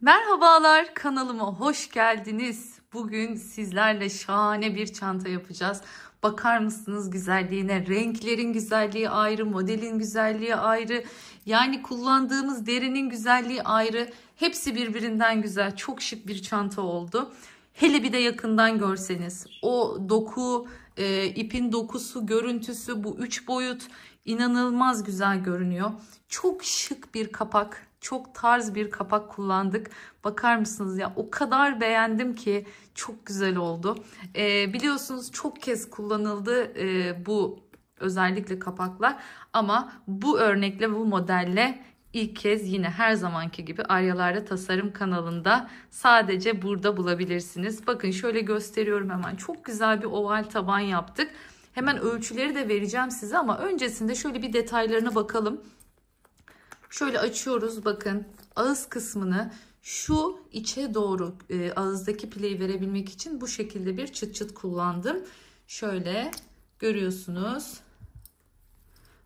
Merhabalar, kanalıma hoş geldiniz. Bugün sizlerle şahane bir çanta yapacağız. Bakar mısınız güzelliğine? Renklerin güzelliği ayrı, modelin güzelliği ayrı. Yani kullandığımız derinin güzelliği ayrı. Hepsi birbirinden güzel. Çok şık bir çanta oldu. Hele bir de yakından görseniz. O doku, ipin dokusu, görüntüsü, bu 3 boyut inanılmaz güzel görünüyor. Çok şık bir kapak. Çok tarz bir kapak kullandık. Bakar mısınız ya, o kadar beğendim ki çok güzel oldu. Biliyorsunuz çok kez kullanıldı bu özellikle kapaklar. Ama bu örnekle, bu modelle ilk kez yine her zamanki gibi Aryalarda Tasarım kanalında sadece burada bulabilirsiniz. Bakın şöyle gösteriyorum hemen. Çok güzel bir oval taban yaptık. Hemen ölçüleri de vereceğim size ama öncesinde şöyle bir detaylarına bakalım. Şöyle açıyoruz, bakın ağız kısmını şu içe doğru ağızdaki pileyi verebilmek için bu şekilde bir çıt çıt kullandım. Şöyle görüyorsunuz.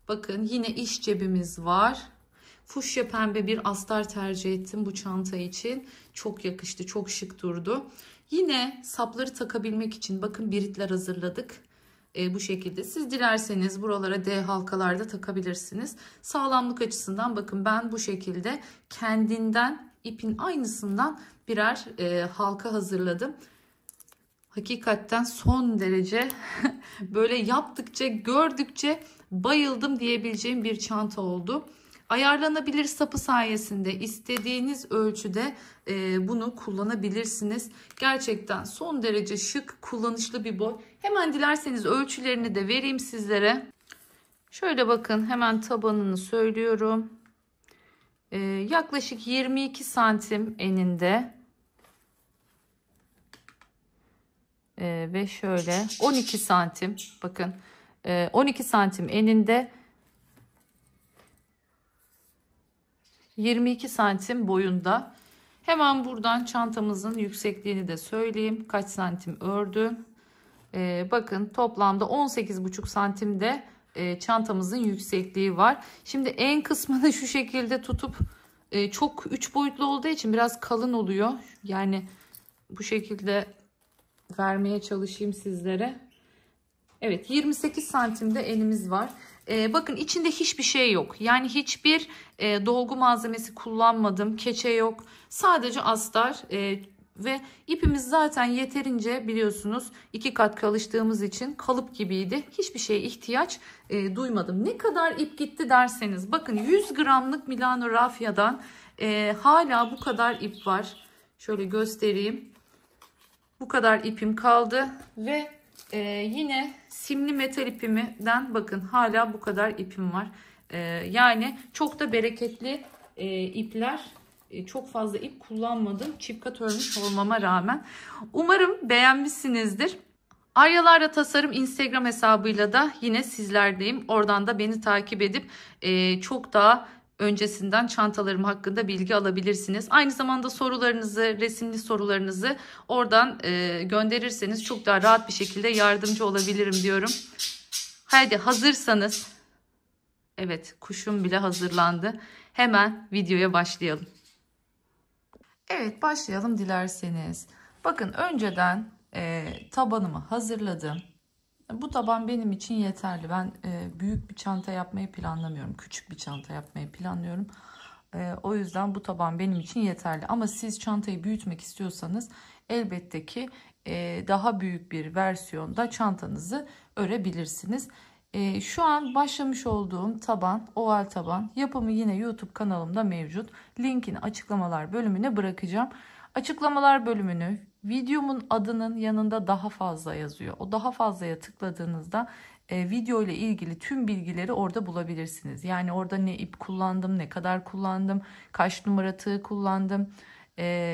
Bakın yine iç cebimiz var. Fuşya pembe bir astar tercih ettim bu çanta için. Çok yakıştı, çok şık durdu. Yine sapları takabilmek için bakın biritler hazırladık. Bu şekilde siz dilerseniz buralara D halkalarda takabilirsiniz. Sağlamlık açısından bakın ben bu şekilde kendinden ipin aynısından birer halka hazırladım. Hakikaten son derece böyle yaptıkça, gördükçe bayıldım diyebileceğim bir çanta oldu. Ayarlanabilir sapı sayesinde istediğiniz ölçüde bunu kullanabilirsiniz. Gerçekten son derece şık, kullanışlı bir boy. Hemen dilerseniz ölçülerini de vereyim sizlere. Şöyle bakın, hemen tabanını söylüyorum. Yaklaşık 22 santim eninde. Ve şöyle 12 santim, bakın 12 santim eninde, 22 santim boyunda. Hemen buradan çantamızın yüksekliğini de söyleyeyim. Kaç santim ördüm. Bakın toplamda 18,5 santimde çantamızın yüksekliği var. Şimdi en kısmını şu şekilde tutup çok 3 boyutlu olduğu için biraz kalın oluyor. Yani bu şekilde vermeye çalışayım sizlere. Evet, 28 santimde enimiz var. Bakın içinde hiçbir şey yok. Yani hiçbir dolgu malzemesi kullanmadım. Keçe yok. Sadece astar ve ipimiz zaten yeterince, biliyorsunuz 2 kat çalıştığımız için kalıp gibiydi. Hiçbir şeye ihtiyaç duymadım. Ne kadar ip gitti derseniz, bakın 100 gramlık Milano Raffia'dan hala bu kadar ip var. Şöyle göstereyim. Bu kadar ipim kaldı ve yine simli metal ipimden bakın hala bu kadar ipim var. Yani çok da bereketli ipler. Çok fazla ip kullanmadım. Çift kat örmüş olmama rağmen. Umarım beğenmişsinizdir. Aryalarda Tasarım Instagram hesabıyla da yine sizlerdeyim. Oradan da beni takip edip çok daha öncesinden çantalarım hakkında bilgi alabilirsiniz. Aynı zamanda sorularınızı, resimli sorularınızı oradan gönderirseniz çok daha rahat bir şekilde yardımcı olabilirim diyorum. Haydi hazırsanız, evet kuşum bile hazırlandı. Hemen videoya başlayalım. Evet, başlayalım dilerseniz. Bakın önceden tabanımı hazırladım. Bu taban benim için yeterli. Ben büyük bir çanta yapmayı planlamıyorum. Küçük bir çanta yapmayı planlıyorum. O yüzden bu taban benim için yeterli. Ama siz çantayı büyütmek istiyorsanız elbette ki daha büyük bir versiyonda çantanızı örebilirsiniz. Şu an başlamış olduğum taban, oval taban yapımı yine YouTube kanalımda mevcut. Linkini açıklamalar bölümüne bırakacağım. Açıklamalar bölümünü, videomun adının yanında daha fazla yazıyor. O daha fazlaya tıkladığınızda video ile ilgili tüm bilgileri orada bulabilirsiniz. Yani orada ne ip kullandım, ne kadar kullandım, kaç numara tığ kullandım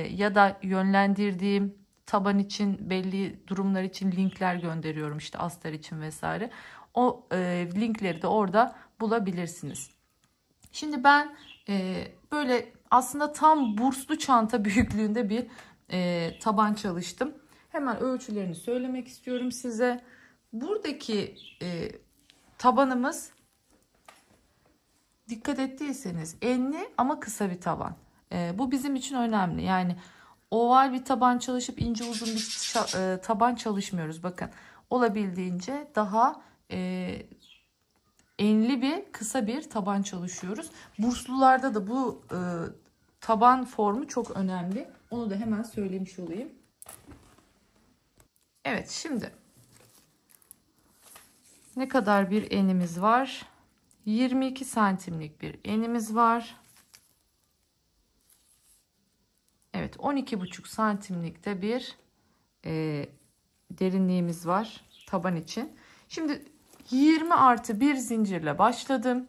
ya da yönlendirdiğim taban için belli durumlar için linkler gönderiyorum, işte astar için vesaire. O linkleri de orada bulabilirsiniz. Şimdi ben böyle aslında tam burslu çanta büyüklüğünde bir taban çalıştım. Hemen ölçülerini söylemek istiyorum size. Buradaki tabanımız, dikkat ettiyseniz enli ama kısa bir taban. Bu bizim için önemli. Yani oval bir taban çalışıp ince uzun bir taban çalışmıyoruz. Bakın olabildiğince daha enli bir kısa bir taban çalışıyoruz. Burslularda da bu taban formu çok önemli. Onu da hemen söylemiş olayım. Evet, şimdi ne kadar bir enimiz var? 22 santimlik bir enimiz var. Evet, 12,5 santimlikte bir derinliğimiz var taban için. Şimdi 20 artı bir zincirle başladım.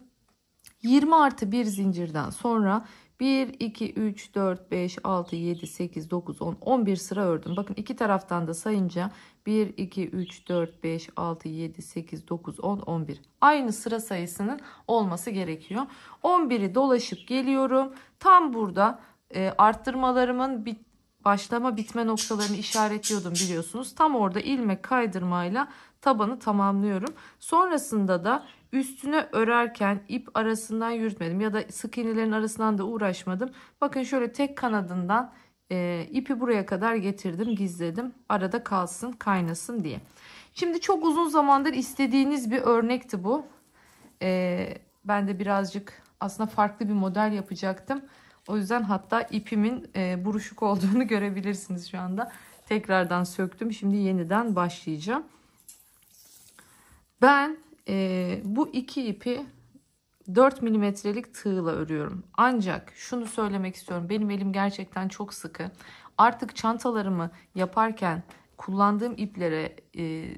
20 artı bir zincirden sonra 1, 2, 3, 4, 5, 6, 7, 8, 9, 10, 11 sıra ördüm. Bakın iki taraftan da sayınca 1, 2, 3, 4, 5, 6, 7, 8, 9, 10, 11. Aynı sıra sayısının olması gerekiyor. 11'i dolaşıp geliyorum. Tam burada arttırmalarımın başlama bitme noktalarını işaretliyordum biliyorsunuz. Tam orada ilmek kaydırmayla tabanı tamamlıyorum. Sonrasında da üstüne örerken ip arasından yürütmedim ya da sık iğnelerin arasından da uğraşmadım. Bakın şöyle tek kanadından ipi buraya kadar getirdim, gizledim. Arada kalsın, kaynasın diye. Şimdi çok uzun zamandır istediğiniz bir örnekti bu. Ben de birazcık aslında farklı bir model yapacaktım. O yüzden hatta ipimin buruşuk olduğunu görebilirsiniz şu anda. Tekrardan söktüm. Şimdi yeniden başlayacağım. Ben bu iki ipi 4 milimetrelik tığla örüyorum. Ancak şunu söylemek istiyorum. Benim elim gerçekten çok sıkı. Artık çantalarımı yaparken kullandığım iplere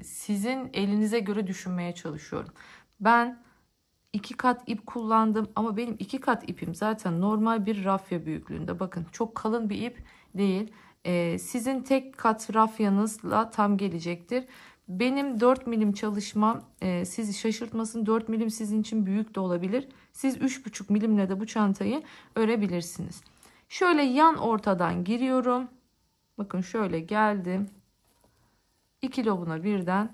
sizin elinize göre düşünmeye çalışıyorum. Ben 2 kat ip kullandım ama benim 2 kat ipim zaten normal bir rafya büyüklüğünde. Bakın çok kalın bir ip değil. Sizin tek kat rafyanızla tam gelecektir. Benim 4 milim çalışmam sizi şaşırtmasın. 4 milim sizin için büyük de olabilir. Siz 3,5 milimle de bu çantayı örebilirsiniz. Şöyle yan ortadan giriyorum. Bakın şöyle geldim. 2 lobuna birden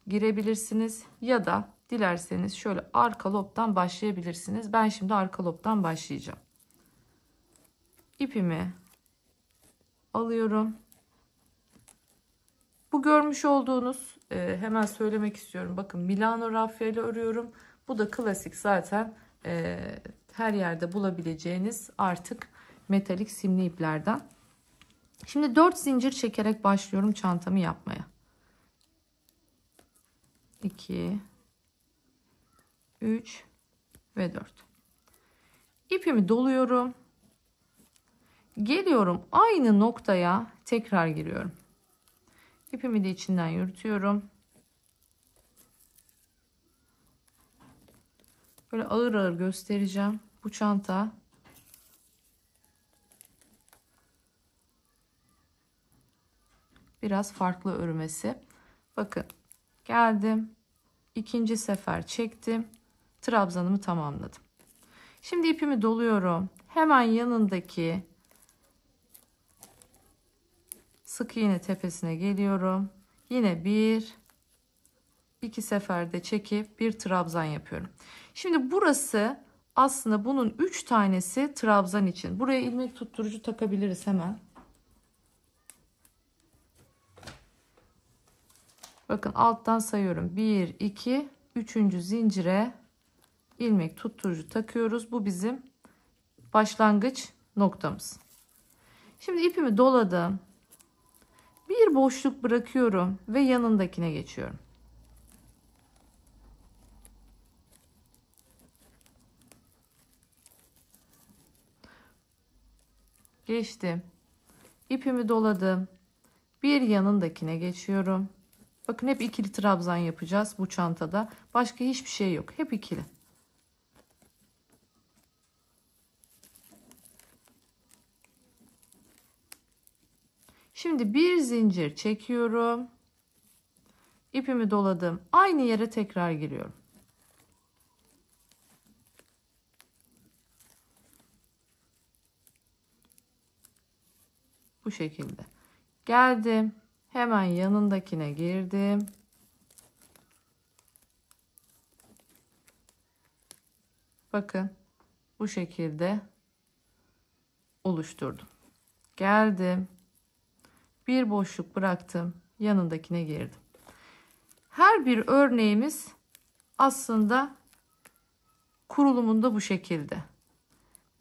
girebilirsiniz ya da dilerseniz şöyle arka lobdan başlayabilirsiniz. Ben şimdi arka lobdan başlayacağım. İpimi alıyorum. Bu görmüş olduğunuz hemen söylemek istiyorum. Bakın Milano rafya ile örüyorum. Bu da klasik zaten her yerde bulabileceğiniz artık metalik simli iplerden. Şimdi 4 zincir çekerek başlıyorum çantamı yapmaya. 2 3 ve 4. İpimi doluyorum. Geliyorum aynı noktaya tekrar giriyorum. İpimi de içinden yürütüyorum. Böyle ağır ağır göstereceğim. Bu çanta biraz farklı örmesi. Bakın geldim. İkinci sefer çektim. Trabzanımı tamamladım. Şimdi ipimi doluyorum. Hemen yanındaki sık iğne tepesine geliyorum. Yine iki seferde çekip bir trabzan yapıyorum. Şimdi burası aslında bunun 3 tanesi trabzan için. Buraya ilmek tutturucu takabiliriz hemen. Bakın alttan sayıyorum. 1, 2, 3. zincire ilmek tutturucu takıyoruz. Bu bizim başlangıç noktamız. Şimdi ipimi doladım. Bir boşluk bırakıyorum ve yanındakine geçiyorum. Geçtim. İpimi doladım. Bir yanındakine geçiyorum. Bakın hep ikili trabzan yapacağız bu çantada. Başka hiçbir şey yok. Hep ikili. Şimdi bir zincir çekiyorum. İpimi doladım. Aynı yere tekrar giriyorum. Bu şekilde. Geldim. Hemen yanındakine girdim. Bakın bu şekilde oluşturdum. Geldim. Bir boşluk bıraktım. Yanındakine girdim. Her bir örneğimiz aslında kurulumunda bu şekilde.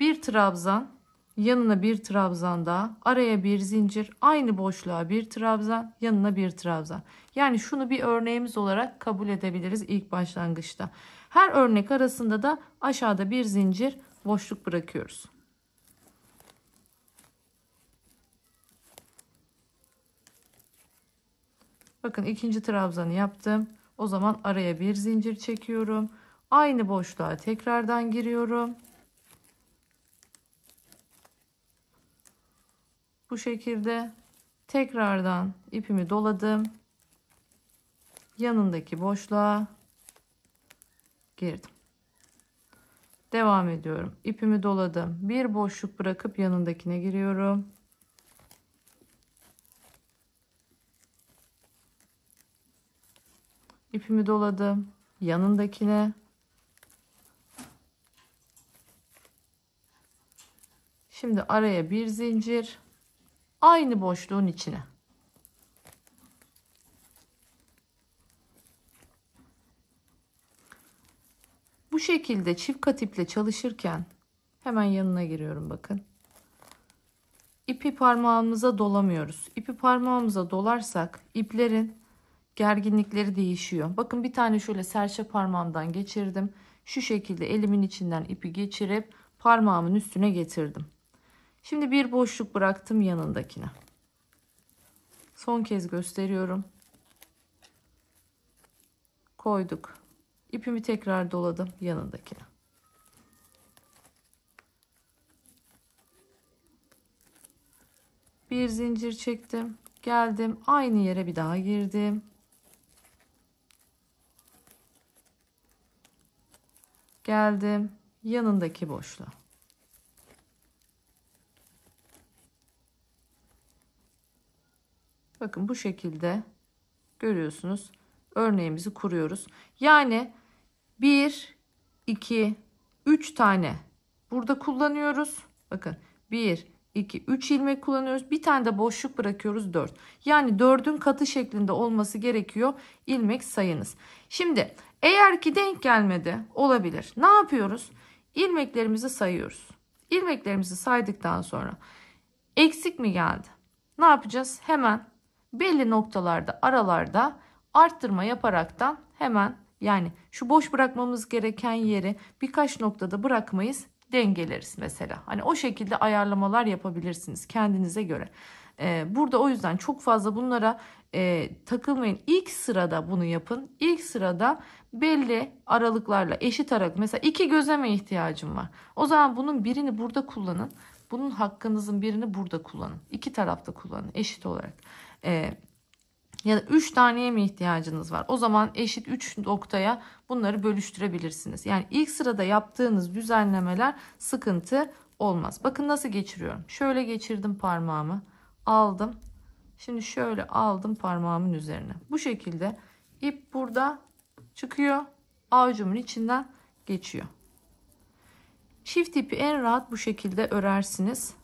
Bir trabzan, yanına bir trabzan daha, araya bir zincir, aynı boşluğa bir trabzan, yanına bir trabzan. Yani şunu bir örneğimiz olarak kabul edebiliriz ilk başlangıçta. Her örnek arasında da aşağıda bir zincir boşluk bırakıyoruz. Bakın ikinci trabzanı yaptım. O zaman araya bir zincir çekiyorum. Aynı boşluğa tekrardan giriyorum. Bu şekilde tekrardan ipimi doladım. Yanındaki boşluğa girdim. Devam ediyorum. İpimi doladım. Bir boşluk bırakıp yanındakine giriyorum. İpimi doladım. Yanındakine. Şimdi araya bir zincir. Aynı boşluğun içine. Bu şekilde çift kat iple çalışırken hemen yanına giriyorum bakın. İpi parmağımıza dolamıyoruz. İpi parmağımıza dolarsak iplerin gerginlikleri değişiyor. Bakın bir tane şöyle serçe parmağımdan geçirdim. Şu şekilde elimin içinden ipi geçirip parmağımın üstüne getirdim. Şimdi bir boşluk bıraktım yanındakine. Son kez gösteriyorum. Koyduk. İpimi tekrar doladım yanındakine. Bir zincir çektim. Geldim. Aynı yere bir daha girdim. Geldim. Yanındaki boşluğa. Bakın bu şekilde görüyorsunuz. Örneğimizi kuruyoruz. Yani 1, 2, 3 tane burada kullanıyoruz. Bakın 1, 2, 3 ilmek kullanıyoruz. Bir tane de boşluk bırakıyoruz 4. Yani 4'ün katı şeklinde olması gerekiyor ilmek sayınız. Şimdi eğer ki denk gelmedi olabilir. Ne yapıyoruz? İlmeklerimizi sayıyoruz. İlmeklerimizi saydıktan sonra eksik mi geldi? Ne yapacağız? Hemen belli noktalarda aralarda arttırma yaparaktan hemen yani şu boş bırakmamız gereken yeri birkaç noktada bırakmayız, dengeleriz mesela. Hani o şekilde ayarlamalar yapabilirsiniz kendinize göre. Burada o yüzden çok fazla bunlara takılmayın. İlk sırada bunu yapın. İlk sırada belli aralıklarla eşit aralık. Mesela 2 gözeme ihtiyacım var. O zaman bunun birini burada kullanın. Bunun hakkınızın birini burada kullanın. İki tarafta kullanın eşit olarak. Ya da 3 taneye mi ihtiyacınız var? O zaman eşit 3 noktaya bunları bölüştürebilirsiniz. Yani ilk sırada yaptığınız düzenlemeler sıkıntı olmaz. Bakın nasıl geçiriyorum. Şöyle geçirdim parmağımı. Aldım. Şimdi şöyle aldım parmağımın üzerine. Bu şekilde ip burada çıkıyor. Avucumun içinden geçiyor. Çift ipi en rahat bu şekilde örersiniz.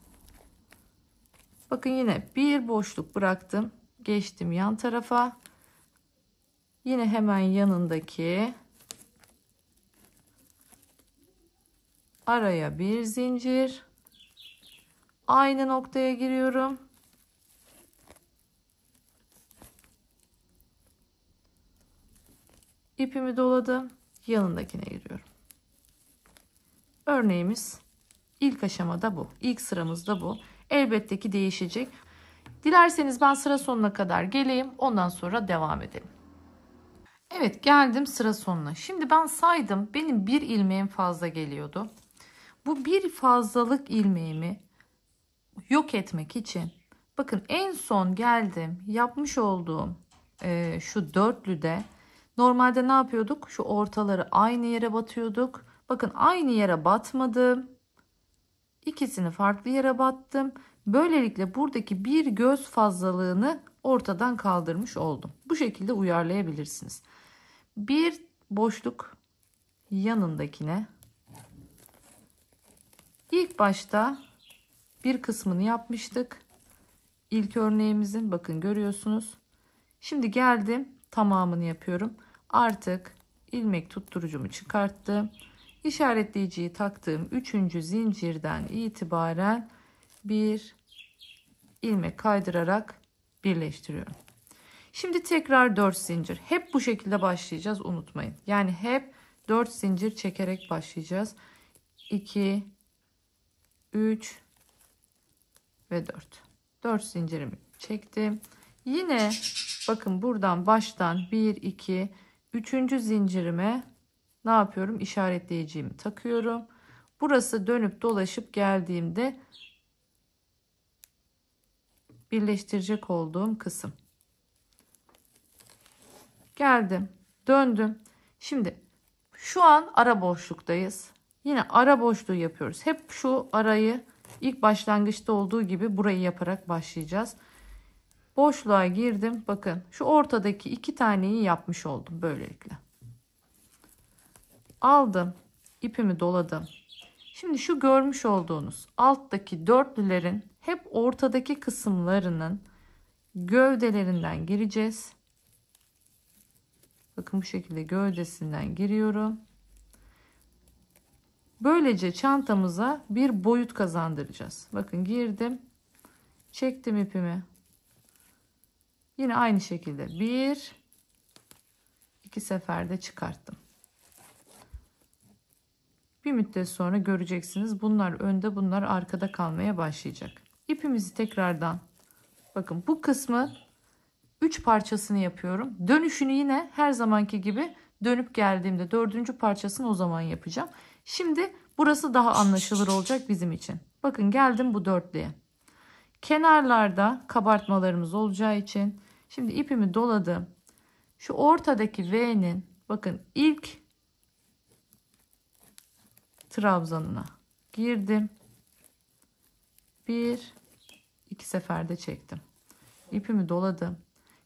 Bakın yine bir boşluk bıraktım. Geçtim yan tarafa. Yine hemen yanındaki araya bir zincir. Aynı noktaya giriyorum. İpimi doladım. Yanındakine giriyorum. Örneğimiz ilk aşamada bu. İlk sıramızda bu. Elbette ki değişecek. Dilerseniz ben sıra sonuna kadar geleyim. Ondan sonra devam edelim. Evet, geldim sıra sonuna. Şimdi ben saydım. Benim bir ilmeğim fazla geliyordu. Bu bir fazlalık ilmeğimi yok etmek için bakın en son geldim. Yapmış olduğum şu dörtlüde normalde ne yapıyorduk? Şu ortaları aynı yere batıyorduk. Bakın aynı yere batmadım. İkisini farklı yere battım. Böylelikle buradaki bir göz fazlalığını ortadan kaldırmış oldum. Bu şekilde uyarlayabilirsiniz. Bir boşluk yanındakine ilk başta bir kısmını yapmıştık. İlk örneğimizin bakın görüyorsunuz. Şimdi geldim tamamını yapıyorum. Artık ilmek tutturucumu çıkarttım. İşaretleyiciyi taktığım 3. zincirden itibaren bir ilmek kaydırarak birleştiriyorum. Şimdi tekrar 4 zincir. Hep bu şekilde başlayacağız, unutmayın. Yani hep 4 zincir çekerek başlayacağız. 2 3 ve 4. 4 zincirimi çektim. Yine bakın buradan baştan 1 2 3. zincirime ne yapıyorum? İşaretleyiciğimi takıyorum. Burası dönüp dolaşıp geldiğimde birleştirecek olduğum kısım. Geldim, döndüm. Şimdi şu an ara boşluktayız. Yine ara boşluğu yapıyoruz. Hep şu arayı ilk başlangıçta olduğu gibi burayı yaparak başlayacağız. Boşluğa girdim. Bakın şu ortadaki 2 taneyi yapmış oldum böylelikle. Aldım, ipimi doladım. Şimdi şu görmüş olduğunuz alttaki dörtlülerin hep ortadaki kısımlarının gövdelerinden gireceğiz. Bakın bu şekilde gövdesinden giriyorum. Böylece çantamıza bir boyut kazandıracağız. Bakın girdim. Çektim ipimi. Yine aynı şekilde 2 seferde çıkarttım. Bir müddet sonra göreceksiniz. Bunlar önde, bunlar arkada kalmaya başlayacak. İpimizi tekrardan bakın bu kısmı 3 parçasını yapıyorum. Dönüşünü yine her zamanki gibi dönüp geldiğimde 4. parçasını o zaman yapacağım. Şimdi burası daha anlaşılır olacak bizim için. Bakın geldim bu dörtlüye. Kenarlarda kabartmalarımız olacağı için şimdi ipimi doladım. Şu ortadaki V'nin bakın ilk trabzanına girdim. 2 seferde çektim. İpimi doladım.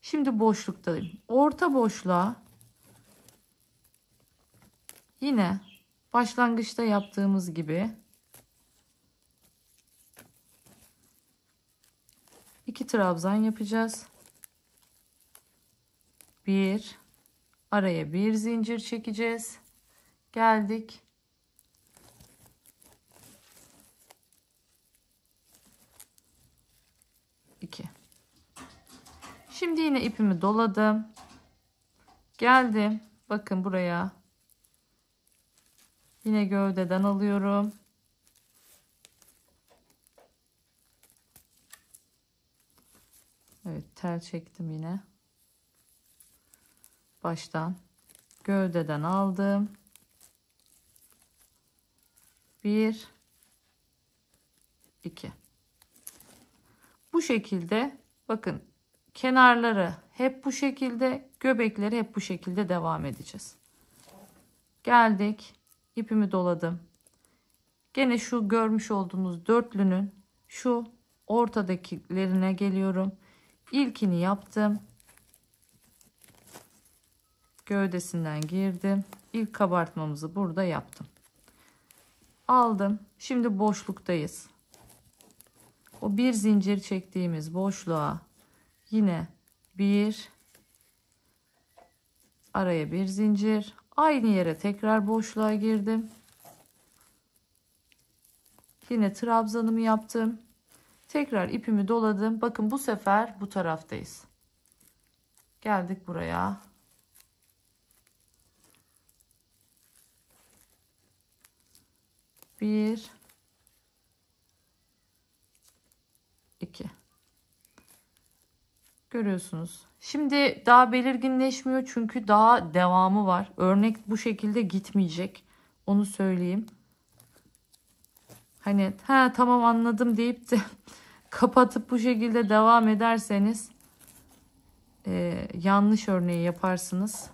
Şimdi boşluktayım. Orta boşluğa yine başlangıçta yaptığımız gibi 2 trabzan yapacağız. Araya bir zincir çekeceğiz. Geldik. Şimdi yine ipimi doladım. Geldim. Bakın buraya. Yine gövdeden alıyorum. Evet, tel çektim yine. Baştan gövdeden aldım. 1 2. Bu şekilde bakın kenarları hep bu şekilde, göbekleri hep bu şekilde devam edeceğiz. Geldik. İpimi doladım. Gene şu görmüş olduğunuz dörtlünün şu ortadakilerine geliyorum. İlkini yaptım. Gövdesinden girdim. İlk kabartmamızı burada yaptım. Aldım. Şimdi boşluktayız. O bir zincir çektiğimiz boşluğa yine araya bir zincir, aynı yere tekrar boşluğa girdim. Yine trabzanımı yaptım. Tekrar ipimi doladım. Bakın bu sefer bu taraftayız. Geldik buraya. Bir, iki. Görüyorsunuz. Şimdi daha belirginleşmiyor çünkü daha devamı var. Örnek bu şekilde gitmeyecek. Onu söyleyeyim. Hani tamam anladım deyip de kapatıp bu şekilde devam ederseniz yanlış örneği yaparsınız.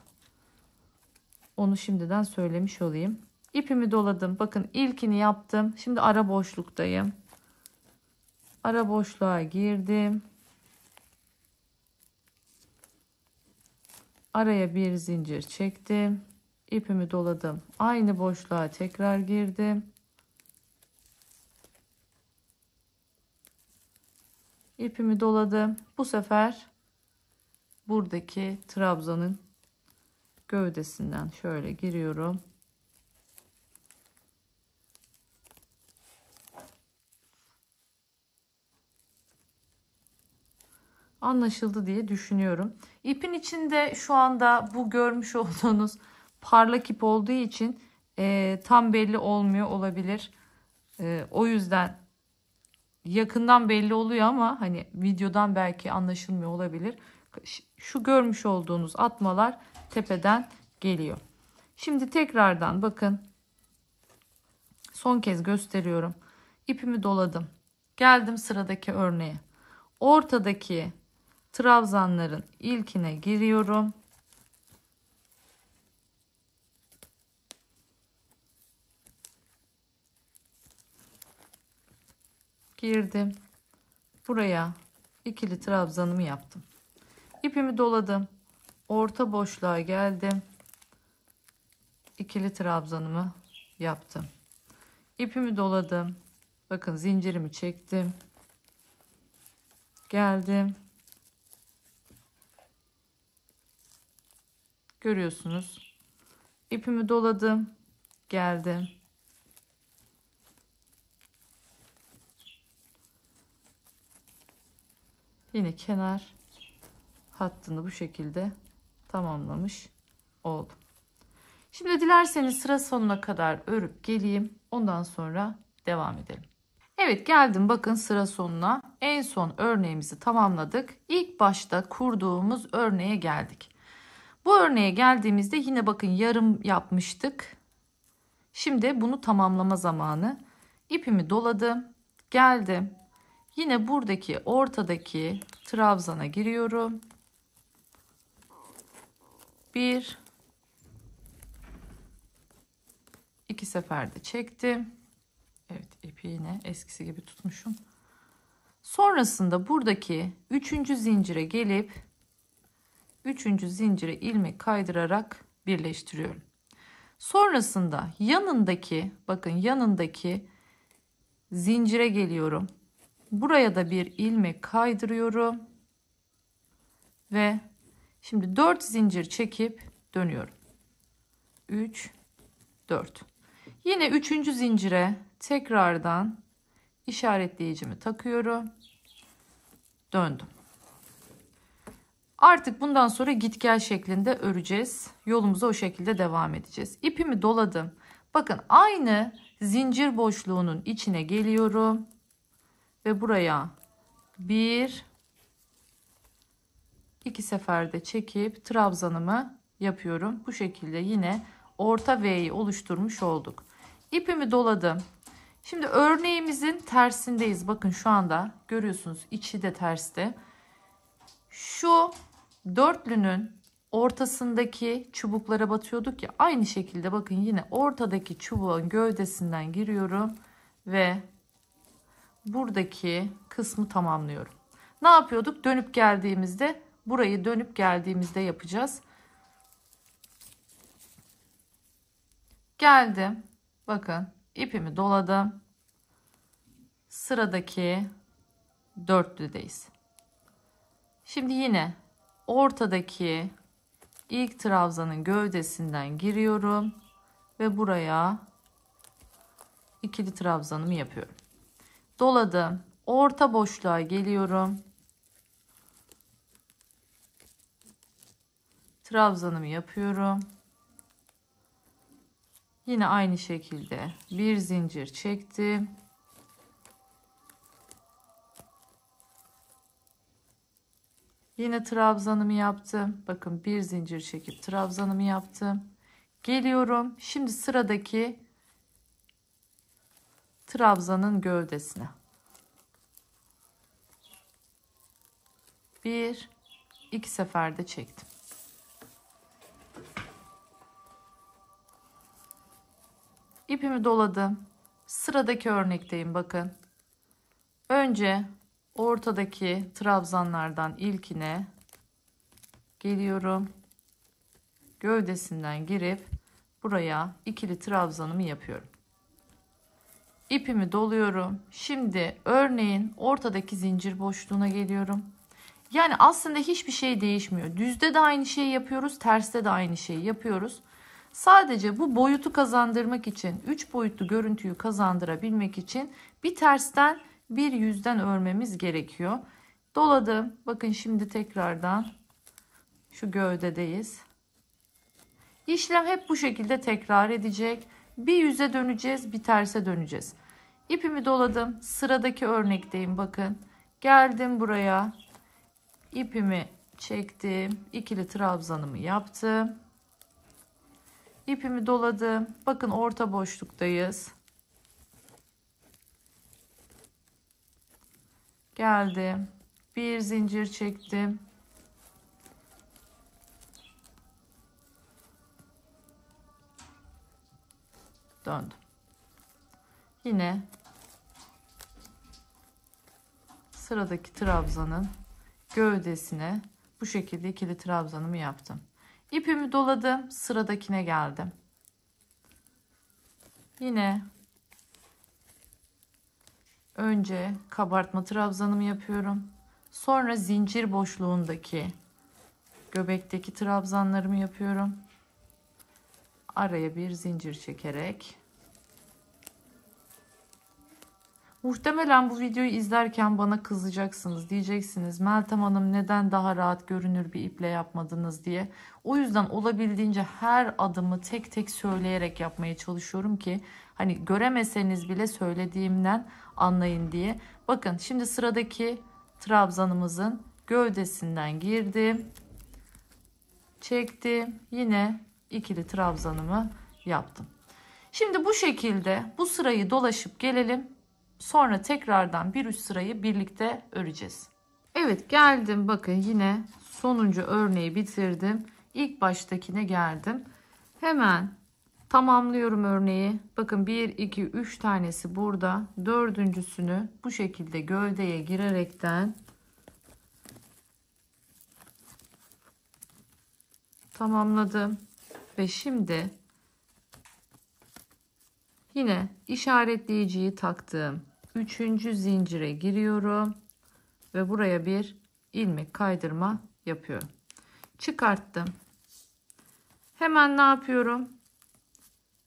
Onu şimdiden söylemiş olayım. İpimi doladım. Bakın ilkini yaptım. Şimdi ara boşluktayım. Ara boşluğa girdim. Araya bir zincir çektim. İpimi doladım. Aynı boşluğa tekrar girdim. İpimi doladım. Bu sefer buradaki trabzanın gövdesinden şöyle giriyorum. Anlaşıldı diye düşünüyorum. İpin içinde şu anda bu görmüş olduğunuz parlak ip olduğu için tam belli olmuyor olabilir. O yüzden yakından belli oluyor ama hani videodan belki anlaşılmıyor olabilir. Şu görmüş olduğunuz atmalar tepeden geliyor. Şimdi tekrardan bakın. Son kez gösteriyorum. İpimi doladım. Geldim sıradaki örneğe. Ortadaki trabzanların ilkine giriyorum. Girdim. Buraya ikili trabzanımı yaptım. İpimi doladım. Orta boşluğa geldim. İkili trabzanımı yaptım. İpimi doladım. Bakın zincirimi çektim. Geldim. Görüyorsunuz. İpimi doladım. Geldim. Yine kenar hattını bu şekilde tamamlamış oldum. Şimdi dilerseniz sıra sonuna kadar örüp geleyim. Ondan sonra devam edelim. Evet, geldim bakın sıra sonuna. En son örneğimizi tamamladık. İlk başta kurduğumuz örneğe geldik. Bu örneğe geldiğimizde yine bakın yarım yapmıştık. Şimdi bunu tamamlama zamanı. İpimi doladım. Geldim. Yine buradaki ortadaki trabzana giriyorum. Bir, iki seferde çektim. Evet, ipi yine eskisi gibi tutmuşum. Sonrasında buradaki 3. zincire gelip 3. zincire ilmek kaydırarak birleştiriyorum. Sonrasında yanındaki, bakın yanındaki zincire geliyorum. Buraya da bir ilmek kaydırıyorum. Ve şimdi 4 zincir çekip dönüyorum. 3, 4. Yine 3. zincire tekrardan işaretleyicimi takıyorum. Döndüm. Artık bundan sonra git gel şeklinde öreceğiz. Yolumuza o şekilde devam edeceğiz. İpimi doladım. Bakın aynı zincir boşluğunun içine geliyorum. Ve buraya 1, 2 seferde çekip trabzanımı yapıyorum. Bu şekilde yine orta V'yi oluşturmuş olduk. İpimi doladım. Şimdi örneğimizin tersindeyiz. Bakın şu anda görüyorsunuz, içi de terste. Şu dörtlünün ortasındaki çubuklara batıyorduk ya, aynı şekilde bakın yine ortadaki çubuğun gövdesinden giriyorum ve buradaki kısmı tamamlıyorum. Ne yapıyorduk? Dönüp geldiğimizde, burayı dönüp geldiğimizde yapacağız. Geldim. Bakın ipimi doladım. Sıradaki dörtlüdeyiz. Şimdi yine ortadaki ilk trabzanın gövdesinden giriyorum ve buraya ikili trabzanımı yapıyorum. Doladım. Orta boşluğa geliyorum. Trabzanımı yapıyorum. Yine aynı şekilde bir zincir çektim. Yine trabzanımı yaptım. Bakın bir zincir çekip trabzanımı yaptım. Geliyorum. Şimdi sıradaki trabzanın gövdesine. 1, 2 seferde çektim. İpimi doladım. Sıradaki örnekteyim bakın. Önce ortadaki trabzanlardan ilkine geliyorum. Gövdesinden girip buraya ikili trabzanımı yapıyorum. İpimi doluyorum. Şimdi örneğin ortadaki zincir boşluğuna geliyorum. Yani aslında hiçbir şey değişmiyor. Düzde de aynı şeyi yapıyoruz, terste de aynı şeyi yapıyoruz. Sadece bu boyutu kazandırmak için, 3 boyutlu görüntüyü kazandırabilmek için bir tersten bir yüzden örmemiz gerekiyor. Doladım. Bakın şimdi tekrardan şu gövdedeyiz. İşlem hep bu şekilde tekrar edecek. Bir yüze döneceğiz, bir terse döneceğiz. İpimi doladım. Sıradaki örnekteyim bakın. Geldim buraya. İpimi çektim. İkili trabzanımı yaptım. İpimi doladım. Bakın orta boşluktayız. Geldim. Bir zincir çektim. Döndüm. Yine sıradaki trabzanın gövdesine bu şekilde ikili trabzanımı yaptım. İpimi doladım. Sıradakine geldim. Yine önce kabartma trabzanımı yapıyorum. Sonra zincir boşluğundaki göbekteki trabzanlarımı yapıyorum. Araya bir zincir çekerek. Muhtemelen bu videoyu izlerken bana kızacaksınız. Diyeceksiniz Meltem Hanım neden daha rahat görünür bir iple yapmadınız diye. O yüzden olabildiğince her adımı tek tek söyleyerek yapmaya çalışıyorum ki hani göremeseniz bile söylediğimden anlayın diye. Bakın şimdi sıradaki trabzanımızın gövdesinden girdim. Çektim. Yine ikili trabzanımı yaptım. Şimdi bu şekilde bu sırayı dolaşıp gelelim. Sonra tekrardan bir üst sırayı birlikte öreceğiz. Evet geldim. Bakın yine sonuncu örneği bitirdim. İlk baştakine geldim. Hemen tamamlıyorum örneği. Bakın 1, 2, 3 tanesi burada. Dördüncüsünü bu şekilde gövdeye girerekten tamamladım. Ve şimdi yine işaretleyiciyi taktım. Üçüncü zincire giriyorum. Ve buraya bir ilmek kaydırma yapıyorum. Çıkarttım. Hemen ne yapıyorum?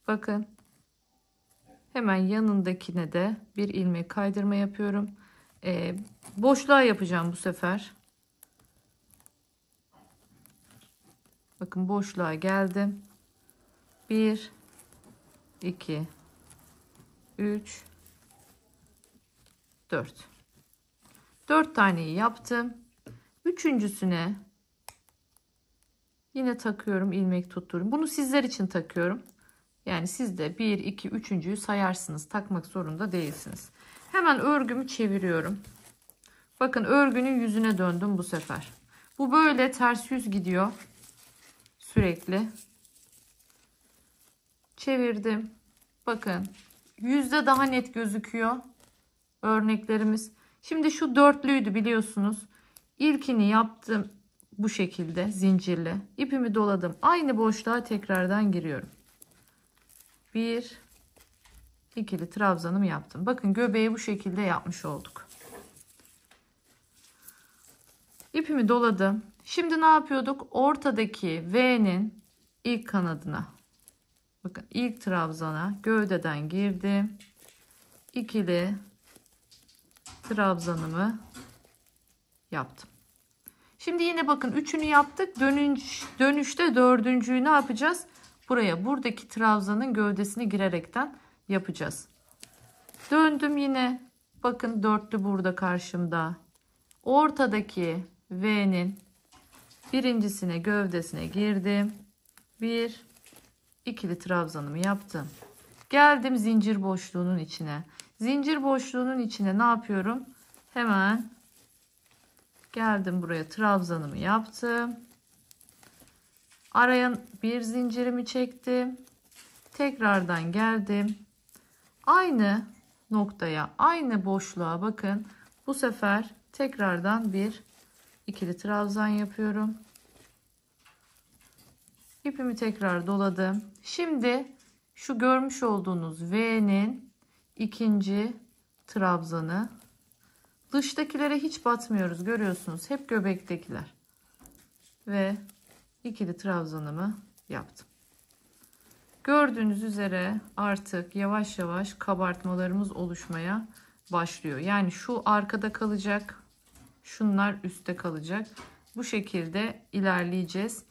Bakın. Hemen yanındakine de bir ilmek kaydırma yapıyorum. Boşluğa yapacağım bu sefer. Bakın boşluğa geldim. 1, 2, 3, 4. 4 taneyi yaptım. Üçüncüsüne yine takıyorum, ilmek tutturuyorum. Bunu sizler için takıyorum. Yani siz de 1, 2, 3.'yü sayarsınız. Takmak zorunda değilsiniz. Hemen örgümü çeviriyorum. Bakın örgünün yüzüne döndüm bu sefer. Bu böyle ters yüz gidiyor. Sürekli. Çevirdim. Bakın yüzde daha net gözüküyor örneklerimiz. Şimdi şu dörtlüydü biliyorsunuz. İlkini yaptım bu şekilde zincirle. İpimi doladım. Aynı boşluğa tekrardan giriyorum. Bir ikili trabzanımı yaptım. Bakın göbeği bu şekilde yapmış olduk. İpimi doladım. Şimdi ne yapıyorduk? Ortadaki V'nin ilk kanadına. Bakın ilk trabzana gövdeden girdim. İkili trabzanımı yaptım. Şimdi yine bakın üçünü yaptık. Dönüşte dördüncüyü ne yapacağız? Buradaki trabzanın gövdesine girerekten yapacağız. Döndüm yine. Bakın dörtlü burada karşımda. Ortadaki V'nin birincisine gövdesine girdim. Bir ikili trabzanımı yaptım. Geldim zincir boşluğunun içine. Zincir boşluğunun içine ne yapıyorum? Hemen geldim buraya trabzanımı yaptım. Araya bir zincirimi çektim. Tekrardan geldim. Aynı noktaya, aynı boşluğa bakın. Bu sefer tekrardan bir ikili trabzan yapıyorum. İpimi tekrar doladım. Şimdi şu görmüş olduğunuz V'nin ikinci trabzanı. Dıştakilere hiç batmıyoruz, görüyorsunuz. Hep göbektekiler. Ve ikili trabzanımı yaptım. Gördüğünüz üzere artık yavaş yavaş kabartmalarımız oluşmaya başlıyor. Yani şu arkada kalacak. Şunlar üstte kalacak. Bu şekilde ilerleyeceğiz.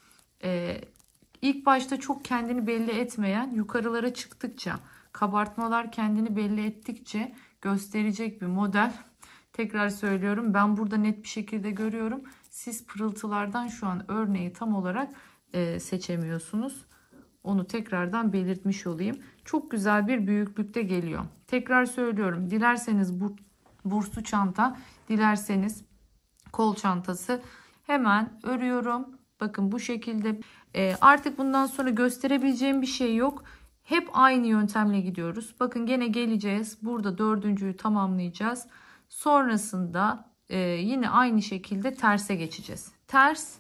İlk başta çok kendini belli etmeyen, yukarılara çıktıkça, kabartmalar kendini belli ettikçe gösterecek bir model. Tekrar söylüyorum, ben burada net bir şekilde görüyorum. Siz pırıltılardan şu an örneği tam olarak seçemiyorsunuz. Onu tekrardan belirtmiş olayım. Çok güzel bir büyüklükte geliyor. Tekrar söylüyorum. Dilerseniz burslu çanta, dilerseniz kol çantası. Hemen örüyorum. Bakın bu şekilde. Artık bundan sonra gösterebileceğim bir şey yok. Hep aynı yöntemle gidiyoruz. Bakın gene geleceğiz. Burada dördüncüyü tamamlayacağız. Sonrasında yine aynı şekilde terse geçeceğiz. Ters,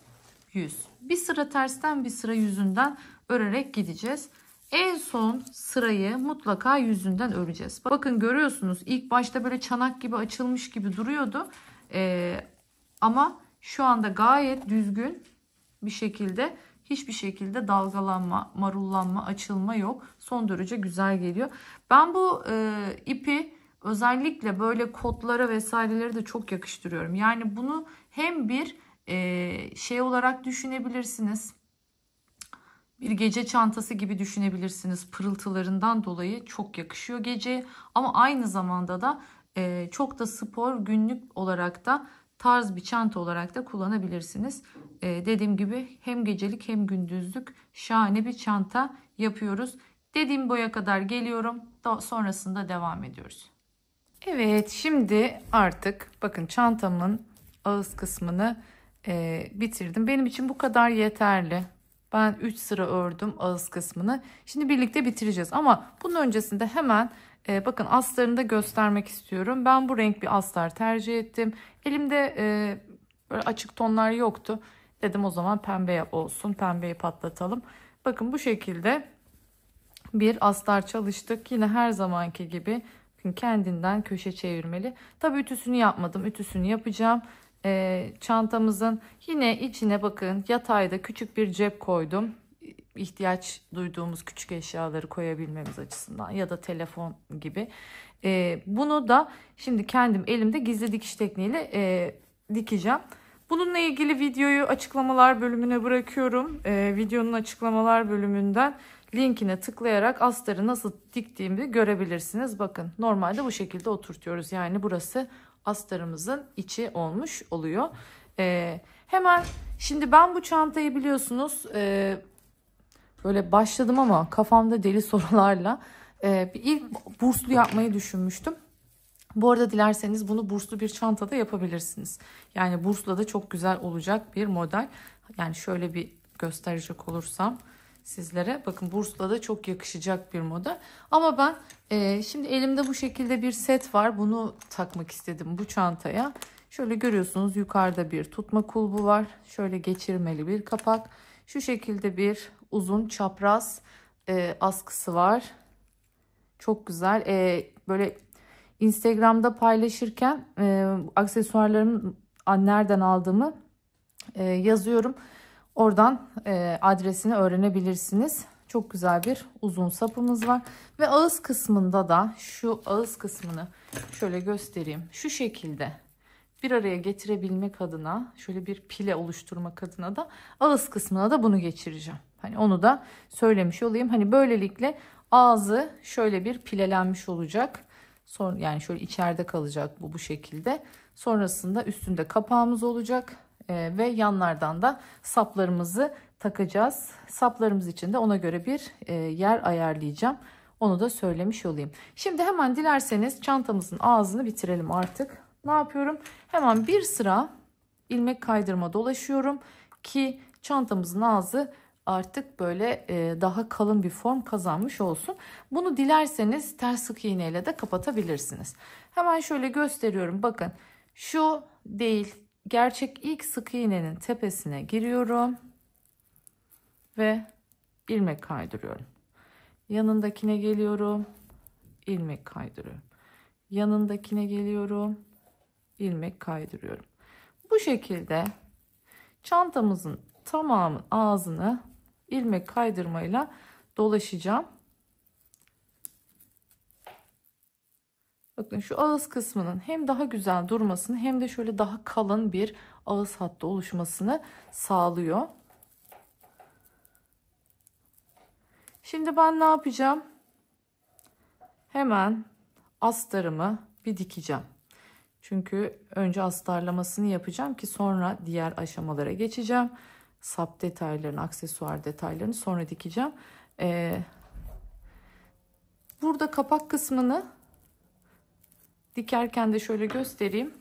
yüz. Bir sıra tersten bir sıra yüzünden örerek gideceğiz. En son sırayı mutlaka yüzünden öreceğiz. Bakın görüyorsunuz, ilk başta böyle çanak gibi açılmış gibi duruyordu. Ama şu anda gayet düzgün bir şekilde, hiçbir şekilde dalgalanma, marullanma, açılma yok. Son derece güzel geliyor. Ben bu ipi özellikle böyle kotlara vesaireleri de çok yakıştırıyorum. Yani bunu hem bir şey olarak düşünebilirsiniz. Bir gece çantası gibi düşünebilirsiniz. Pırıltılarından dolayı çok yakışıyor geceye. Ama aynı zamanda da çok da spor, günlük olarak da tarz bir çanta olarak da kullanabilirsiniz. Dediğim gibi hem gecelik hem gündüzlük şahane bir çanta yapıyoruz. Dediğim boya kadar geliyorum. Sonrasında devam ediyoruz. Evet, şimdi artık bakın çantamın ağız kısmını bitirdim. Benim için bu kadar yeterli. Ben 3 sıra ördüm ağız kısmını. Şimdi birlikte bitireceğiz. Ama bunun öncesinde hemen bakın astarını da göstermek istiyorum. Ben bu renk bir astar tercih ettim. Elimde böyle açık tonlar yoktu. Dedim o zaman pembe olsun. Pembeyi patlatalım. Bakın bu şekilde bir astar çalıştık. Yine her zamanki gibi kendinden köşe çevirmeli. Tabii ütüsünü yapmadım. Ütüsünü yapacağım. Çantamızın yine içine bakın yatayda küçük bir cep koydum. İhtiyaç duyduğumuz küçük eşyaları koyabilmemiz açısından ya da telefon gibi. Bunu da şimdi kendim elimde gizli dikiş tekniğiyle dikeceğim. Bununla ilgili videoyu açıklamalar bölümüne bırakıyorum. Videonun açıklamalar bölümünden linkine tıklayarak astarı nasıl diktiğimi görebilirsiniz. Bakın normalde bu şekilde oturtuyoruz. Yani burası astarımızın içi olmuş oluyor. Hemen şimdi ben bu çantayı biliyorsunuz böyle başladım ama kafamda deli sorularla ilk burslu yapmayı düşünmüştüm. Bu arada dilerseniz bunu burslu bir çantada yapabilirsiniz. Yani bursla da çok güzel olacak bir model. Yani şöyle bir gösterecek olursam sizlere. Bakın bursla da çok yakışacak bir model. Ama ben şimdi elimde bu şekilde bir set var. Bunu takmak istedim bu çantaya. Şöyle görüyorsunuz yukarıda bir tutma kulbu var. Şöyle geçirmeli bir kapak. Şu şekilde bir uzun çapraz askısı var. Çok güzel. Böyle Instagram'da paylaşırken aksesuarlarımı nereden aldığımı yazıyorum. Oradan adresini öğrenebilirsiniz. Çok güzel bir uzun sapımız var. Ve ağız kısmında da şu ağız kısmını şöyle göstereyim. Şu şekilde bir araya getirebilmek adına, şöyle bir pile oluşturmak adına da ağız kısmına da bunu geçireceğim. Hani onu da söylemiş olayım. Hani böylelikle ağzı şöyle bir pilelenmiş olacak. Sonra yani şöyle içeride kalacak bu şekilde. Sonrasında üstünde kapağımız olacak ve yanlardan da saplarımızı takacağız. Saplarımız için de ona göre bir yer ayarlayacağım. Onu da söylemiş olayım. Şimdi hemen dilerseniz çantamızın ağzını bitirelim artık. Ne yapıyorum? Hemen bir sıra ilmek kaydırma dolaşıyorum ki çantamızın ağzı artık böyle daha kalın bir form kazanmış olsun. Bunu dilerseniz ters sık iğneyle de kapatabilirsiniz. Hemen şöyle gösteriyorum. Bakın şu değil, gerçek ilk sık iğnenin tepesine giriyorum ve ilmek kaydırıyorum. Yanındakine geliyorum. ilmek kaydırıyorum. Yanındakine geliyorum, ilmek kaydırıyorum. Bu şekilde çantamızın tamamı ağzını ilmek kaydırmayla dolaşacağım. Bakın şu ağız kısmının hem daha güzel durmasını hem de şöyle daha kalın bir ağız hattı oluşmasını sağlıyor. Şimdi ben ne yapacağım? Hemen astarımı bir dikeceğim. Çünkü önce astarlamasını yapacağım ki sonra diğer aşamalara geçeceğim. Sap detaylarını, aksesuar detaylarını sonra dikeceğim. Burada kapak kısmını dikerken de şöyle göstereyim.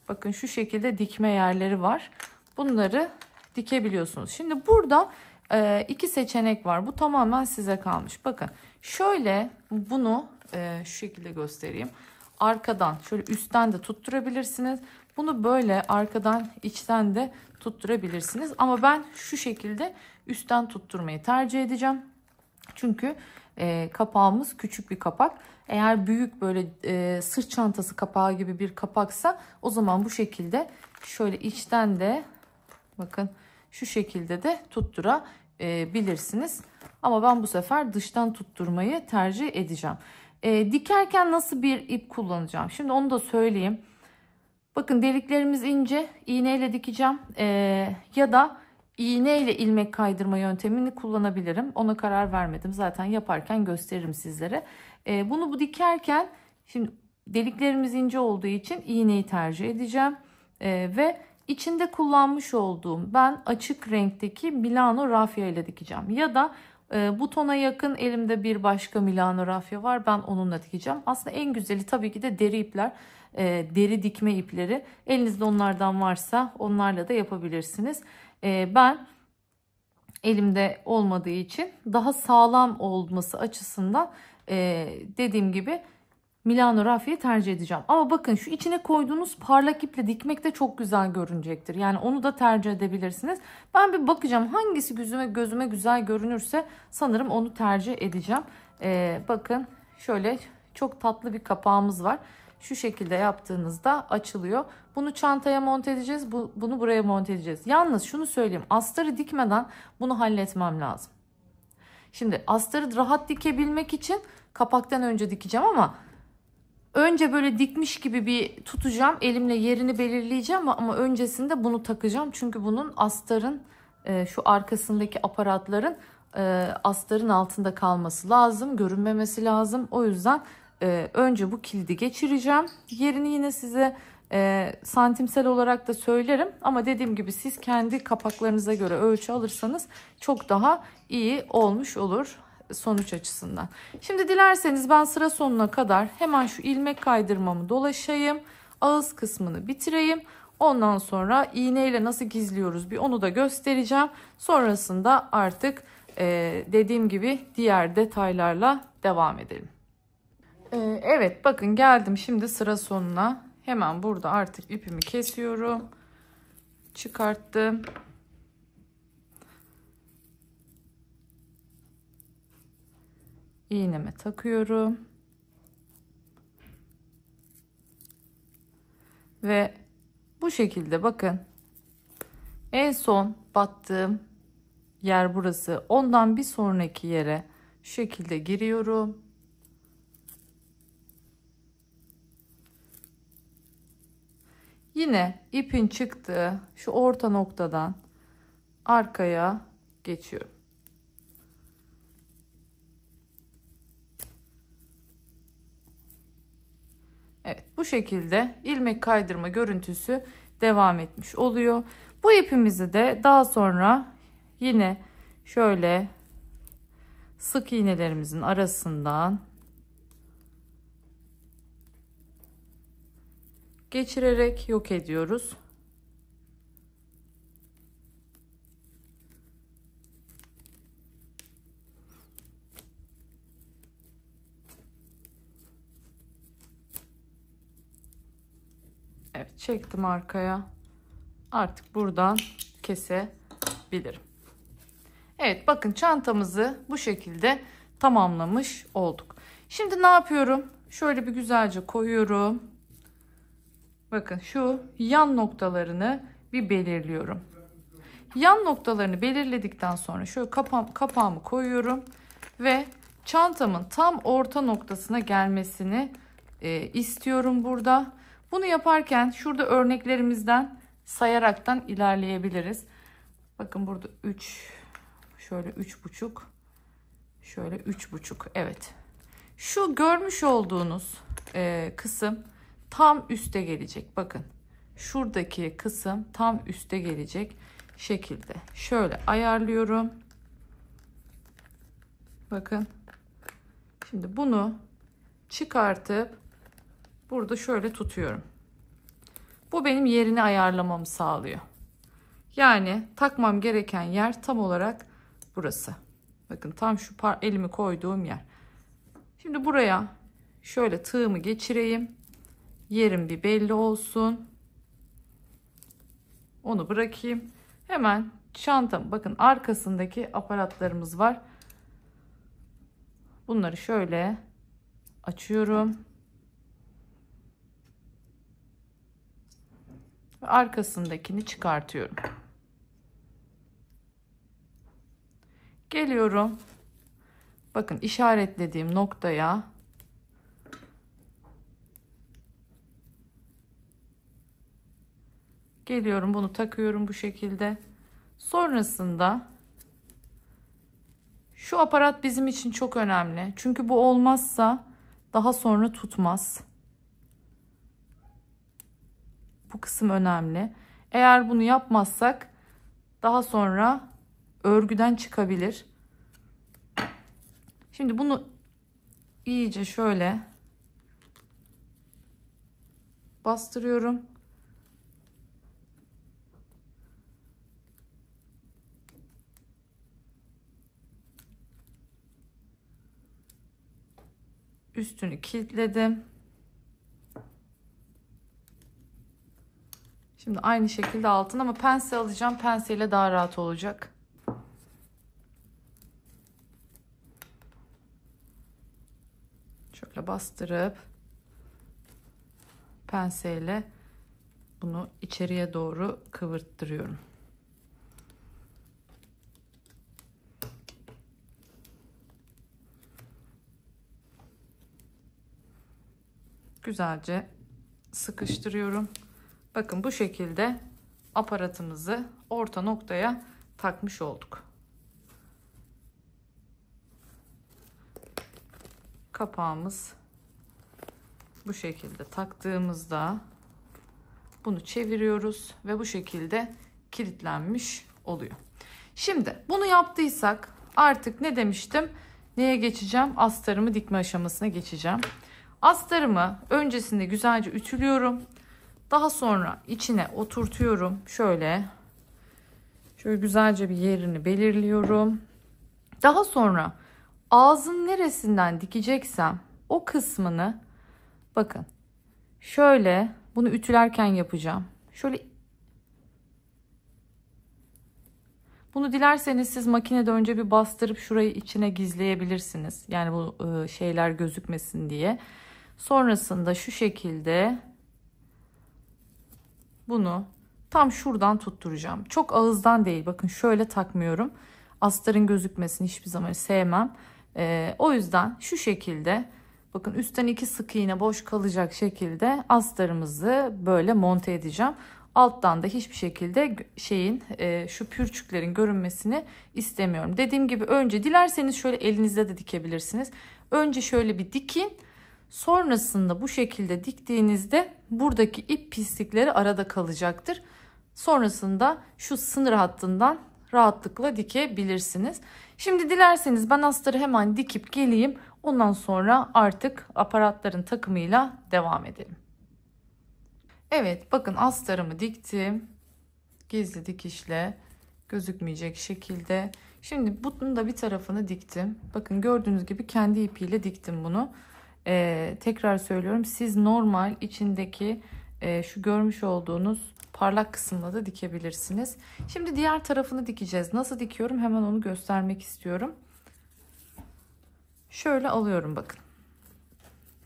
Bakın şu şekilde dikme yerleri var. Bunları dikebiliyorsunuz. Şimdi burada iki seçenek var. Bu tamamen size kalmış. Bakın şöyle bunu şu şekilde göstereyim. Arkadan şöyle üstten de tutturabilirsiniz. Bunu böyle arkadan içten de tutturabilirsiniz. Ama ben şu şekilde üstten tutturmayı tercih edeceğim. Çünkü kapağımız küçük bir kapak. Eğer büyük böyle sırt çantası kapağı gibi bir kapaksa o zaman bu şekilde şöyle içten de bakın şu şekilde de tutturabilirsiniz. Ama ben bu sefer dıştan tutturmayı tercih edeceğim. Dikerken nasıl bir ip kullanacağım? Şimdi onu da söyleyeyim. Bakın deliklerimiz ince. İğneyle dikeceğim. Ya da iğneyle ilmek kaydırma yöntemini kullanabilirim. Ona karar vermedim. Zaten yaparken gösteririm sizlere. Bunu dikerken şimdi deliklerimiz ince olduğu için iğneyi tercih edeceğim. Ve içinde kullanmış olduğum ben açık renkteki Milano rafya ile dikeceğim. Ya da butona yakın elimde bir başka Milano rafya var. Ben onunla dikeceğim. Aslında en güzeli tabii ki de deri ipler. Deri dikme ipleri. Elinizde onlardan varsa onlarla da yapabilirsiniz. Ben elimde olmadığı için daha sağlam olması açısından dediğim gibi Milano rafyayı tercih edeceğim. Ama bakın şu içine koyduğunuz parlak iple dikmek de çok güzel görünecektir. Yani onu da tercih edebilirsiniz. Ben bir bakacağım hangisi gözüme güzel görünürse sanırım onu tercih edeceğim. Bakın şöyle çok tatlı bir kapağımız var. Şu şekilde yaptığınızda açılıyor. Bunu çantaya monte edeceğiz. Bunu buraya monte edeceğiz. Yalnız şunu söyleyeyim. Astarı dikmeden bunu halletmem lazım. Şimdi astarı rahat dikebilmek için kapaktan önce dikeceğim ama önce böyle dikmiş gibi bir tutacağım. Elimle yerini belirleyeceğim ama öncesinde bunu takacağım. Çünkü bunun astarın şu arkasındaki aparatların astarın altında kalması lazım. Görünmemesi lazım. O yüzden önce bu kilidi geçireceğim. Yerini yine size santimsel olarak da söylerim. Ama dediğim gibi siz kendi kapaklarınıza göre ölçü alırsanız çok daha iyi olmuş olur sonuç açısından. Şimdi dilerseniz ben sıra sonuna kadar hemen şu ilmek kaydırmamı dolaşayım. Ağız kısmını bitireyim. Ondan sonra iğneyle nasıl gizliyoruz bir onu da göstereceğim. Sonrasında artık dediğim gibi diğer detaylarla devam edelim. Evet bakın geldim şimdi sıra sonuna. Hemen burada artık ipimi kesiyorum. Çıkarttım. İğneme takıyorum. Ve bu şekilde bakın. En son battığım yer burası. Ondan bir sonraki yere şu şekilde giriyorum. Yine ipin çıktığı şu orta noktadan arkaya geçiyorum. Evet bu şekilde ilmek kaydırma görüntüsü devam etmiş oluyor. Bu ipimizi de daha sonra yine şöyle sık iğnelerimizin arasından geçirerek yok ediyoruz. Evet çektim arkaya. Artık buradan kesebilirim. Evet bakın çantamızı bu şekilde tamamlamış olduk. Şimdi ne yapıyorum? Şöyle bir güzelce koyuyorum. Bakın şu yan noktalarını bir belirliyorum. Yan noktalarını belirledikten sonra şöyle kapağımı koyuyorum ve çantamın tam orta noktasına gelmesini istiyorum burada. Bunu yaparken şurada örneklerimizden sayaraktan ilerleyebiliriz. Bakın burada 3, şöyle 3,5, şöyle 3,5. Evet. Şu görmüş olduğunuz kısım tam üste gelecek. Bakın şuradaki kısım tam üste gelecek şekilde. Şöyle ayarlıyorum. Bakın. Şimdi bunu çıkartıp burada şöyle tutuyorum. Bu benim yerini ayarlamamı sağlıyor. Yani takmam gereken yer tam olarak burası. Bakın tam şu elimi koyduğum yer. Şimdi buraya şöyle tığımı geçireyim. Yerim bir belli olsun. Onu bırakayım. Hemen çantam, bakın arkasındaki aparatlarımız var. Bunları şöyle açıyorum. Ve arkasındakini çıkartıyorum. Geliyorum. Bakın işaretlediğim noktaya geliyorum. Bunu takıyorum bu şekilde. Sonrasında şu aparat bizim için çok önemli. Çünkü bu olmazsa daha sonra tutmaz. Bu kısım önemli. Eğer bunu yapmazsak daha sonra örgüden çıkabilir. Şimdi bunu iyice şöyle bastırıyorum. Üstünü kilitledim. Şimdi aynı şekilde altına, ama pense alacağım. Penseyle daha rahat olacak. Şöyle bastırıp penseyle bunu içeriye doğru kıvırttırıyorum. Güzelce sıkıştırıyorum. Bakın bu şekilde aparatımızı orta noktaya takmış olduk. Kapağımız bu şekilde taktığımızda bunu çeviriyoruz ve bu şekilde kilitlenmiş oluyor. Şimdi bunu yaptıysak artık ne demiştim? Neye geçeceğim? Astarımı dikme aşamasına geçeceğim. Astarımı öncesinde güzelce ütülüyorum. Daha sonra içine oturtuyorum. Şöyle güzelce bir yerini belirliyorum. Daha sonra ağzın neresinden dikeceksem o kısmını, bakın şöyle, bunu ütülerken yapacağım. Şöyle, bunu dilerseniz siz makinede önce bir bastırıp şurayı içine gizleyebilirsiniz. Yani bu şeyler gözükmesin diye. Sonrasında şu şekilde bunu tam şuradan tutturacağım. Çok ağızdan değil. Bakın şöyle takmıyorum. Astarın gözükmesini hiçbir zaman sevmem. O yüzden şu şekilde, bakın üstten 2 sık iğne boş kalacak şekilde astarımızı böyle monte edeceğim. Alttan da hiçbir şekilde şu pürçüklerin görünmesini istemiyorum. Dediğim gibi önce dilerseniz şöyle elinizle de dikebilirsiniz. Önce şöyle bir dikin. Sonrasında bu şekilde diktiğinizde buradaki ip pislikleri arada kalacaktır. Sonrasında şu sınır hattından rahatlıkla dikebilirsiniz. Şimdi dilerseniz ben astarı hemen dikip geleyim. Ondan sonra artık aparatların takımıyla devam edelim. Evet, bakın astarımı diktim. Gizli dikişle gözükmeyecek şekilde. Şimdi bunun da bir tarafını diktim. Bakın gördüğünüz gibi kendi ipiyle diktim bunu. Tekrar söylüyorum, siz normal içindeki şu görmüş olduğunuz parlak kısımla da dikebilirsiniz. Şimdi diğer tarafını dikeceğiz. Nasıl dikiyorum hemen onu göstermek istiyorum. Şöyle alıyorum, bakın.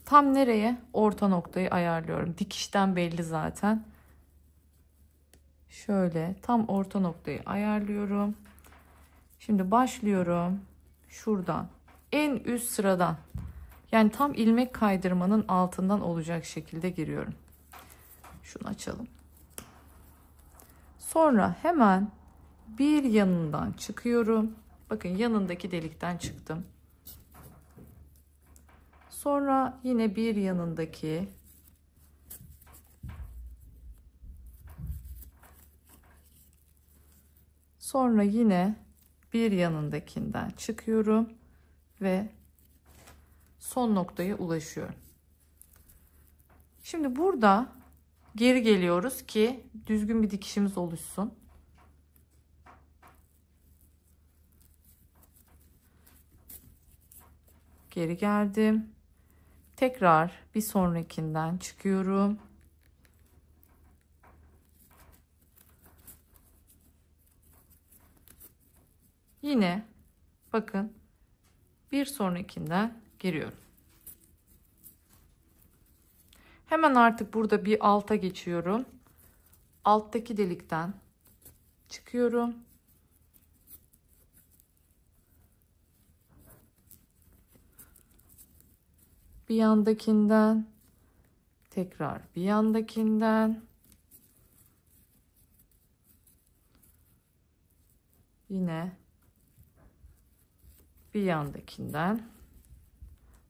Tam nereye? Orta noktayı ayarlıyorum. Dikişten belli zaten. Şöyle tam orta noktayı ayarlıyorum. Şimdi başlıyorum. Şuradan. En üst sıradan. Yani tam ilmek kaydırmanın altından olacak şekilde giriyorum. Şunu açalım. Sonra hemen bir yanından çıkıyorum. Bakın yanındaki delikten çıktım. Sonra yine bir yanındaki, sonra yine bir yanındakinden çıkıyorum ve son noktaya ulaşıyorum. Şimdi burada geri geliyoruz ki düzgün bir dikişimiz oluşsun. Geri geldim. Tekrar bir sonrakinden çıkıyorum. Yine bakın bir sonrakinden giriyorum. Hemen artık burada bir alta geçiyorum. Alttaki delikten çıkıyorum. Bir yandakinden, tekrar bir yandakinden, yine bir yandakinden.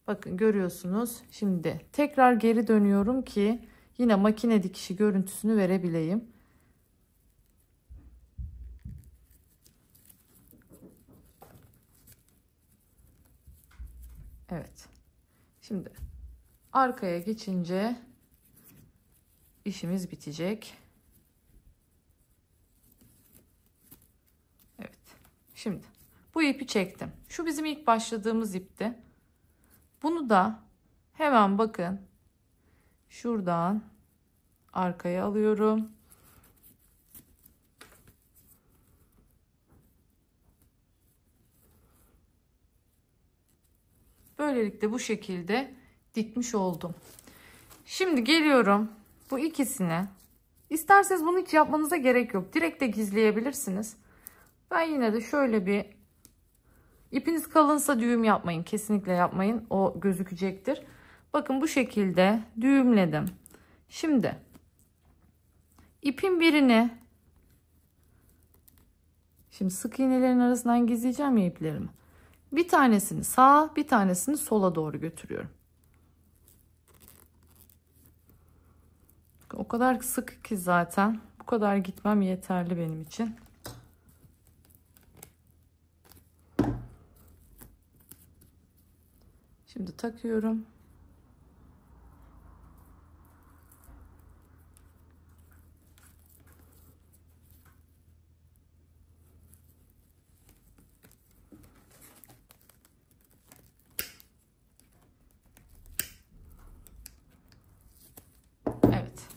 Bakın görüyorsunuz. Şimdi tekrar geri dönüyorum ki yine makine dikişi görüntüsünü verebileyim. Evet. Şimdi arkaya geçince işimiz bitecek. Evet. Şimdi bu ipi çektim. Şu bizim ilk başladığımız ipti. Bunu da hemen bakın şuradan arkaya alıyorum. Böylelikle bu şekilde dikmiş oldum. Şimdi geliyorum bu ikisine. İsterseniz bunu hiç yapmanıza gerek yok. Direkt de gizleyebilirsiniz. Ben yine de şöyle bir, ipiniz kalınsa düğüm yapmayın. Kesinlikle yapmayın. O gözükecektir. Bakın bu şekilde düğümledim. Şimdi ipin birini, şimdi sık iğnelerin arasından gizleyeceğim ya iplerimi. Bir tanesini sağa, bir tanesini sola doğru götürüyorum. O kadar sık ki zaten bu kadar gitmem yeterli benim için. Şimdi takıyorum. Evet.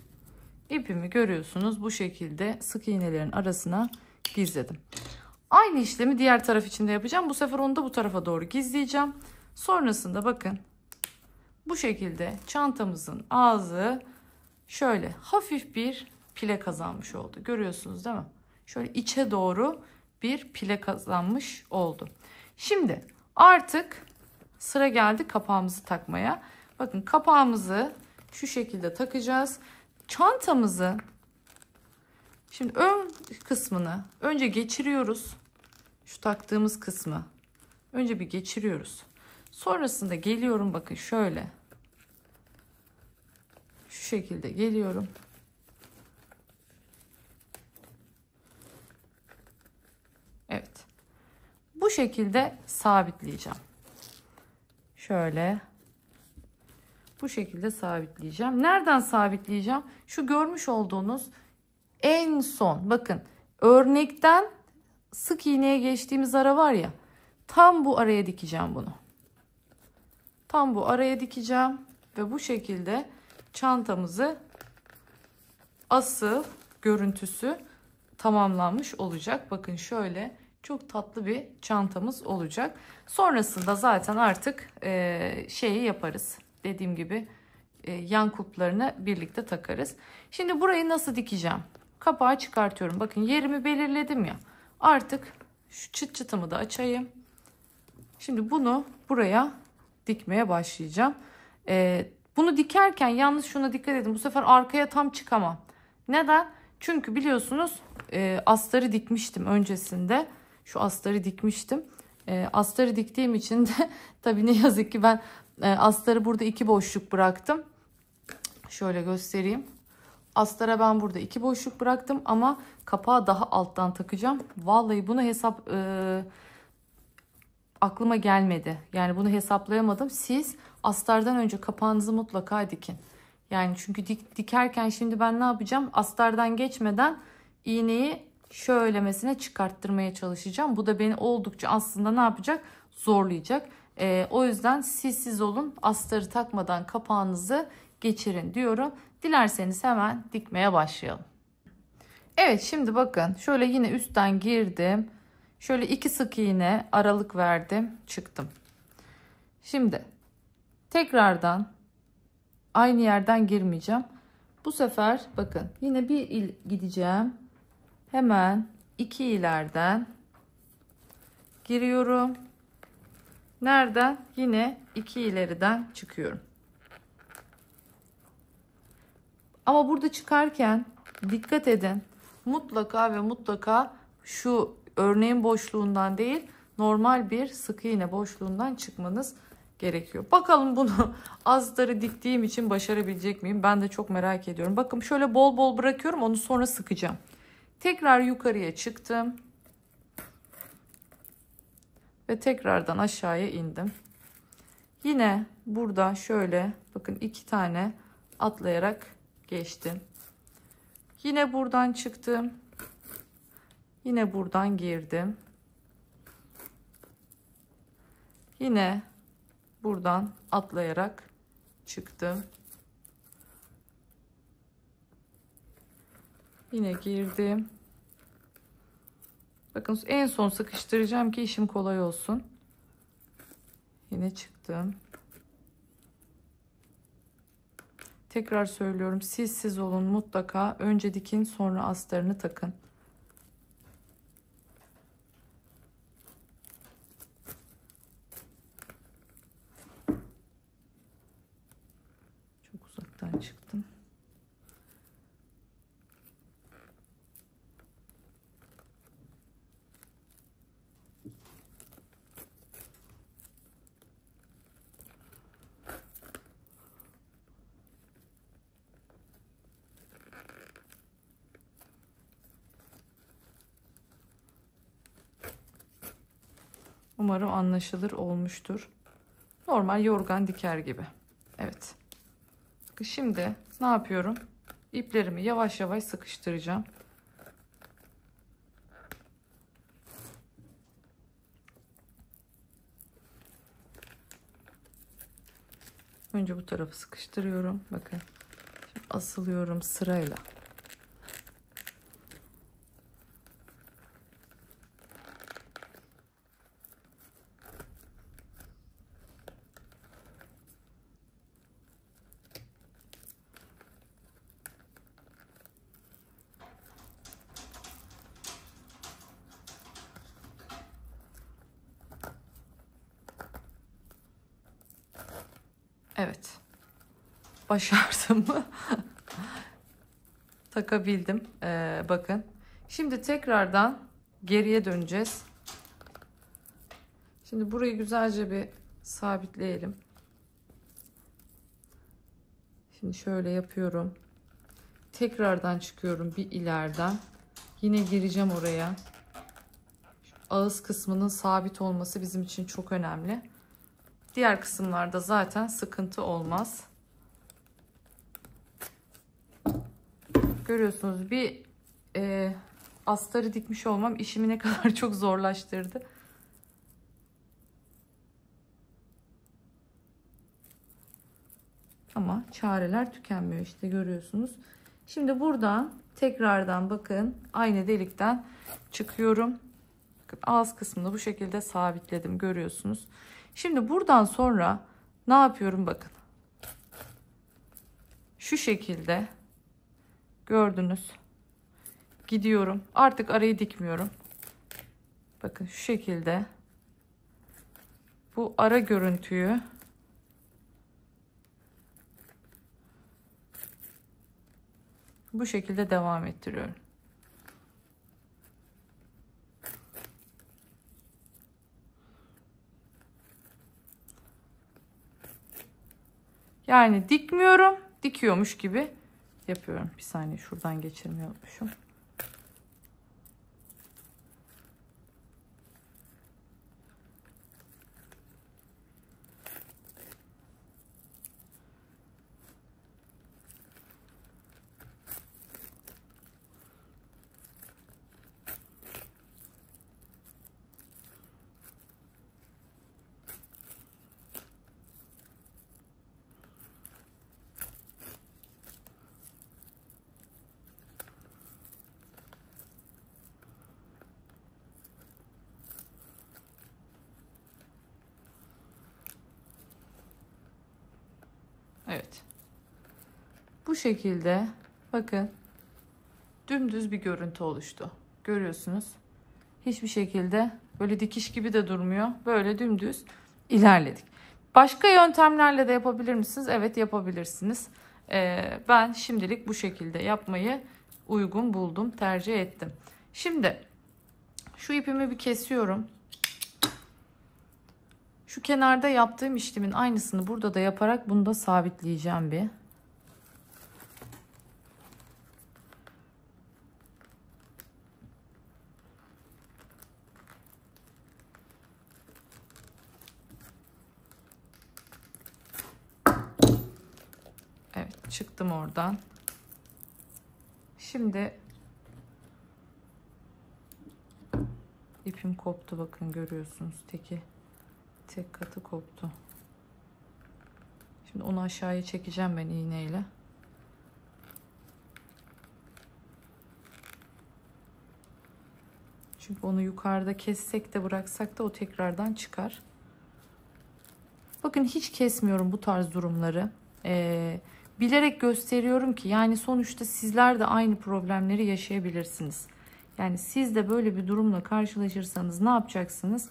İpimi görüyorsunuz bu şekilde sık iğnelerin arasına gizledim. Aynı işlemi diğer taraf için de yapacağım. Bu sefer onu da bu tarafa doğru gizleyeceğim. Sonrasında bakın bu şekilde çantamızın ağzı şöyle hafif bir pile kazanmış oldu. Görüyorsunuz değil mi? Şöyle içe doğru bir pile kazanmış oldu. Şimdi artık sıra geldi kapağımızı takmaya. Bakın kapağımızı şu şekilde takacağız. Çantamızı şimdi ön kısmını önce geçiriyoruz. Şu taktığımız kısmı önce bir geçiriyoruz. Sonrasında geliyorum bakın şöyle. Şu şekilde geliyorum. Evet. Bu şekilde sabitleyeceğim. Şöyle. Bu şekilde sabitleyeceğim. Nereden sabitleyeceğim? Şu görmüş olduğunuz en son. Bakın örnekten sık iğneye geçtiğimiz ara var ya. Tam bu araya dikeceğim bunu. Tam bu araya dikeceğim. Ve bu şekilde çantamızı asıl görüntüsü tamamlanmış olacak. Bakın şöyle çok tatlı bir çantamız olacak. Sonrasında zaten artık şeyi yaparız. dediğim gibi yan kulplarını birlikte takarız. Şimdi burayı nasıl dikeceğim? Kapağı çıkartıyorum. Bakın yerimi belirledim ya. Artık şu çıt çıtımı da açayım. Şimdi bunu buraya dikmeye başlayacağım. Bunu dikerken yalnız şuna dikkat edin. Bu sefer arkaya tam çıkamam. Neden? Çünkü biliyorsunuz astarı dikmiştim öncesinde. Şu astarı dikmiştim. Astarı diktiğim için de tabii ne yazık ki ben astarı burada 2 boşluk bıraktım. Şöyle göstereyim. Astara ben burada 2 boşluk bıraktım ama kapağı daha alttan takacağım. Vallahi bunu aklıma gelmedi. Yani bunu hesaplayamadım. Siz astardan önce kapağınızı mutlaka dikin. Yani çünkü dikerken şimdi ben ne yapacağım? Astardan geçmeden iğneyi şöylemesine çıkarttırmaya çalışacağım. Bu da beni oldukça aslında ne yapacak? Zorlayacak. O yüzden siz olun. Astarı takmadan kapağınızı geçirin diyorum. Dilerseniz hemen dikmeye başlayalım. Evet, şimdi bakın şöyle yine üstten girdim. Şöyle 2 sık iğne aralık verdim, çıktım. Şimdi tekrardan aynı yerden girmeyeceğim. Bu sefer bakın yine bir gideceğim. Hemen 2 ileriden giriyorum. Nereden? Yine 2 ileriden çıkıyorum. Ama burada çıkarken dikkat edin. Mutlaka ve mutlaka şu örneğin boşluğundan değil, normal bir sık iğne boşluğundan çıkmanız gerekiyor. Bakalım bunu astarı diktiğim için başarabilecek miyim? Ben de çok merak ediyorum. Bakın şöyle bol bol bırakıyorum, onu sonra sıkacağım. Tekrar yukarıya çıktım. Ve tekrardan aşağıya indim. Yine burada şöyle bakın 2 tane atlayarak geçtim. Yine buradan çıktım. Yine buradan girdim. Yine buradan atlayarak çıktım. Yine girdim. Bakın en son sıkıştıracağım ki işim kolay olsun. Yine çıktım. Tekrar söylüyorum, siz olun mutlaka. Önce dikin, sonra astarını takın. Çok uzaktan çıktım. Umarım anlaşılır olmuştur. Normal yorgan diker gibi. Evet. Şimdi ne yapıyorum? İplerimi yavaş yavaş sıkıştıracağım. Önce bu tarafı sıkıştırıyorum. Bakın. Şimdi asılıyorum sırayla. Evet. Başardım mı? Takabildim. Bakın. Şimdi tekrardan geriye döneceğiz. Şimdi burayı güzelce bir sabitleyelim. Şimdi şöyle yapıyorum. Tekrardan çıkıyorum bir ileriden. Yine gireceğim oraya. Şu ağız kısmının sabit olması bizim için çok önemli. Diğer kısımlarda zaten sıkıntı olmaz. Görüyorsunuz bir astarı dikmiş olmam işimi ne kadar çok zorlaştırdı. Ama çareler tükenmiyor işte, görüyorsunuz. Şimdi buradan tekrardan bakın aynı delikten çıkıyorum. Bakın ağız kısmını bu şekilde sabitledim, görüyorsunuz. Şimdi buradan sonra ne yapıyorum bakın. Şu şekilde gördünüz. Gidiyorum. Artık arayı dikmiyorum. Bakın şu şekilde bu ara görüntüyü bu şekilde devam ettiriyorum. Yani dikmiyorum, dikiyormuş gibi yapıyorum. Bir saniye, şuradan geçirmeyi unutmuşum. Evet. Bu şekilde bakın dümdüz bir görüntü oluştu. Görüyorsunuz. Hiçbir şekilde böyle dikiş gibi de durmuyor. Böyle dümdüz ilerledik. Başka yöntemlerle de yapabilir misiniz? Evet, yapabilirsiniz. Ben şimdilik bu şekilde yapmayı uygun buldum, tercih ettim. Şimdi şu ipimi bir kesiyorum. Şu kenarda yaptığım işlemin aynısını burada da yaparak bunu da sabitleyeceğim bir. Evet, çıktım oradan. Şimdi ipim koptu, bakın görüyorsunuz, tek katı koptu. Şimdi onu aşağıya çekeceğim ben iğneyle. Çünkü onu yukarıda kessek de bıraksak da o tekrardan çıkar. Bakın hiç kesmiyorum bu tarz durumları. Bilerek gösteriyorum ki yani sonuçta sizler de aynı problemleri yaşayabilirsiniz. Yani siz de böyle bir durumla karşılaşırsanız ne yapacaksınız?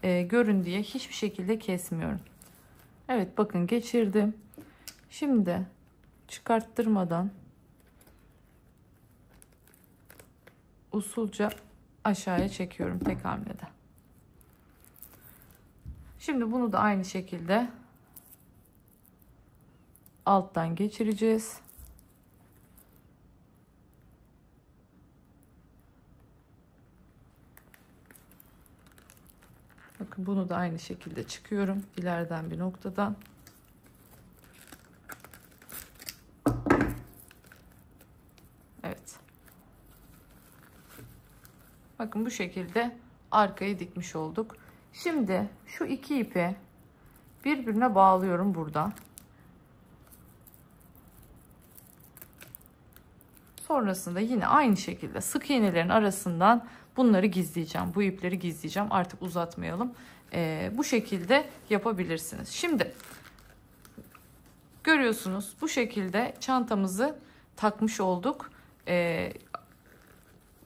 Görün diye hiçbir şekilde kesmiyorum. Evet, bakın geçirdim. Şimdi çıkarttırmadan usulca aşağıya çekiyorum tek hamlede. Şimdi bunu da aynı şekilde alttan geçireceğiz. Bakın bunu da aynı şekilde çıkıyorum ileriden bir noktadan. Evet. Bakın bu şekilde arkayı dikmiş olduk. Şimdi şu iki ipi birbirine bağlıyorum burada. Sonrasında yine aynı şekilde sık iğnelerin arasından bunları gizleyeceğim. Bu ipleri gizleyeceğim. Artık uzatmayalım. Bu şekilde yapabilirsiniz. Şimdi görüyorsunuz bu şekilde çantamızı takmış olduk.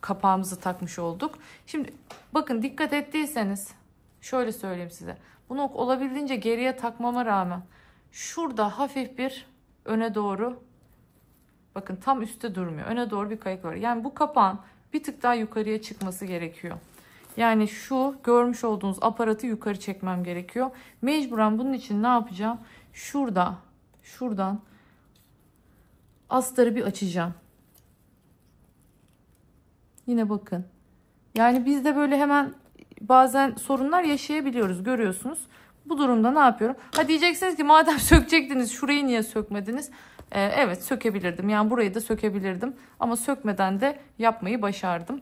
Kapağımızı takmış olduk. Şimdi bakın dikkat ettiyseniz şöyle söyleyeyim size. Bunu olabildiğince geriye takmama rağmen şurada hafif bir öne doğru, bakın tam üstte durmuyor. Öne doğru bir kayık var. Yani bu kapağın bir tık daha yukarıya çıkması gerekiyor. Yani şu görmüş olduğunuz aparatı yukarı çekmem gerekiyor. Mecburen bunun için ne yapacağım? Şuradan astarı bir açacağım. Yine bakın. Yani biz de böyle hemen bazen sorunlar yaşayabiliyoruz, görüyorsunuz. Bu durumda ne yapıyorum? Ha diyeceksiniz ki madem sökecektiniz şurayı niye sökmediniz? Evet, sökebilirdim. Yani burayı da sökebilirdim. Ama sökmeden de yapmayı başardım.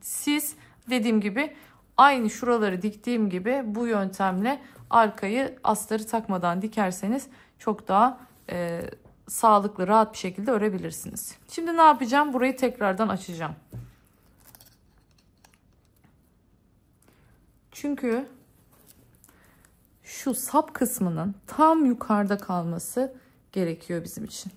Siz dediğim gibi aynı şuraları diktiğim gibi bu yöntemle arkayı astarı takmadan dikerseniz çok daha sağlıklı, rahat bir şekilde örebilirsiniz. Şimdi ne yapacağım? Burayı tekrardan açacağım. Çünkü şu sap kısmının tam yukarıda kalması gerekiyor bizim için.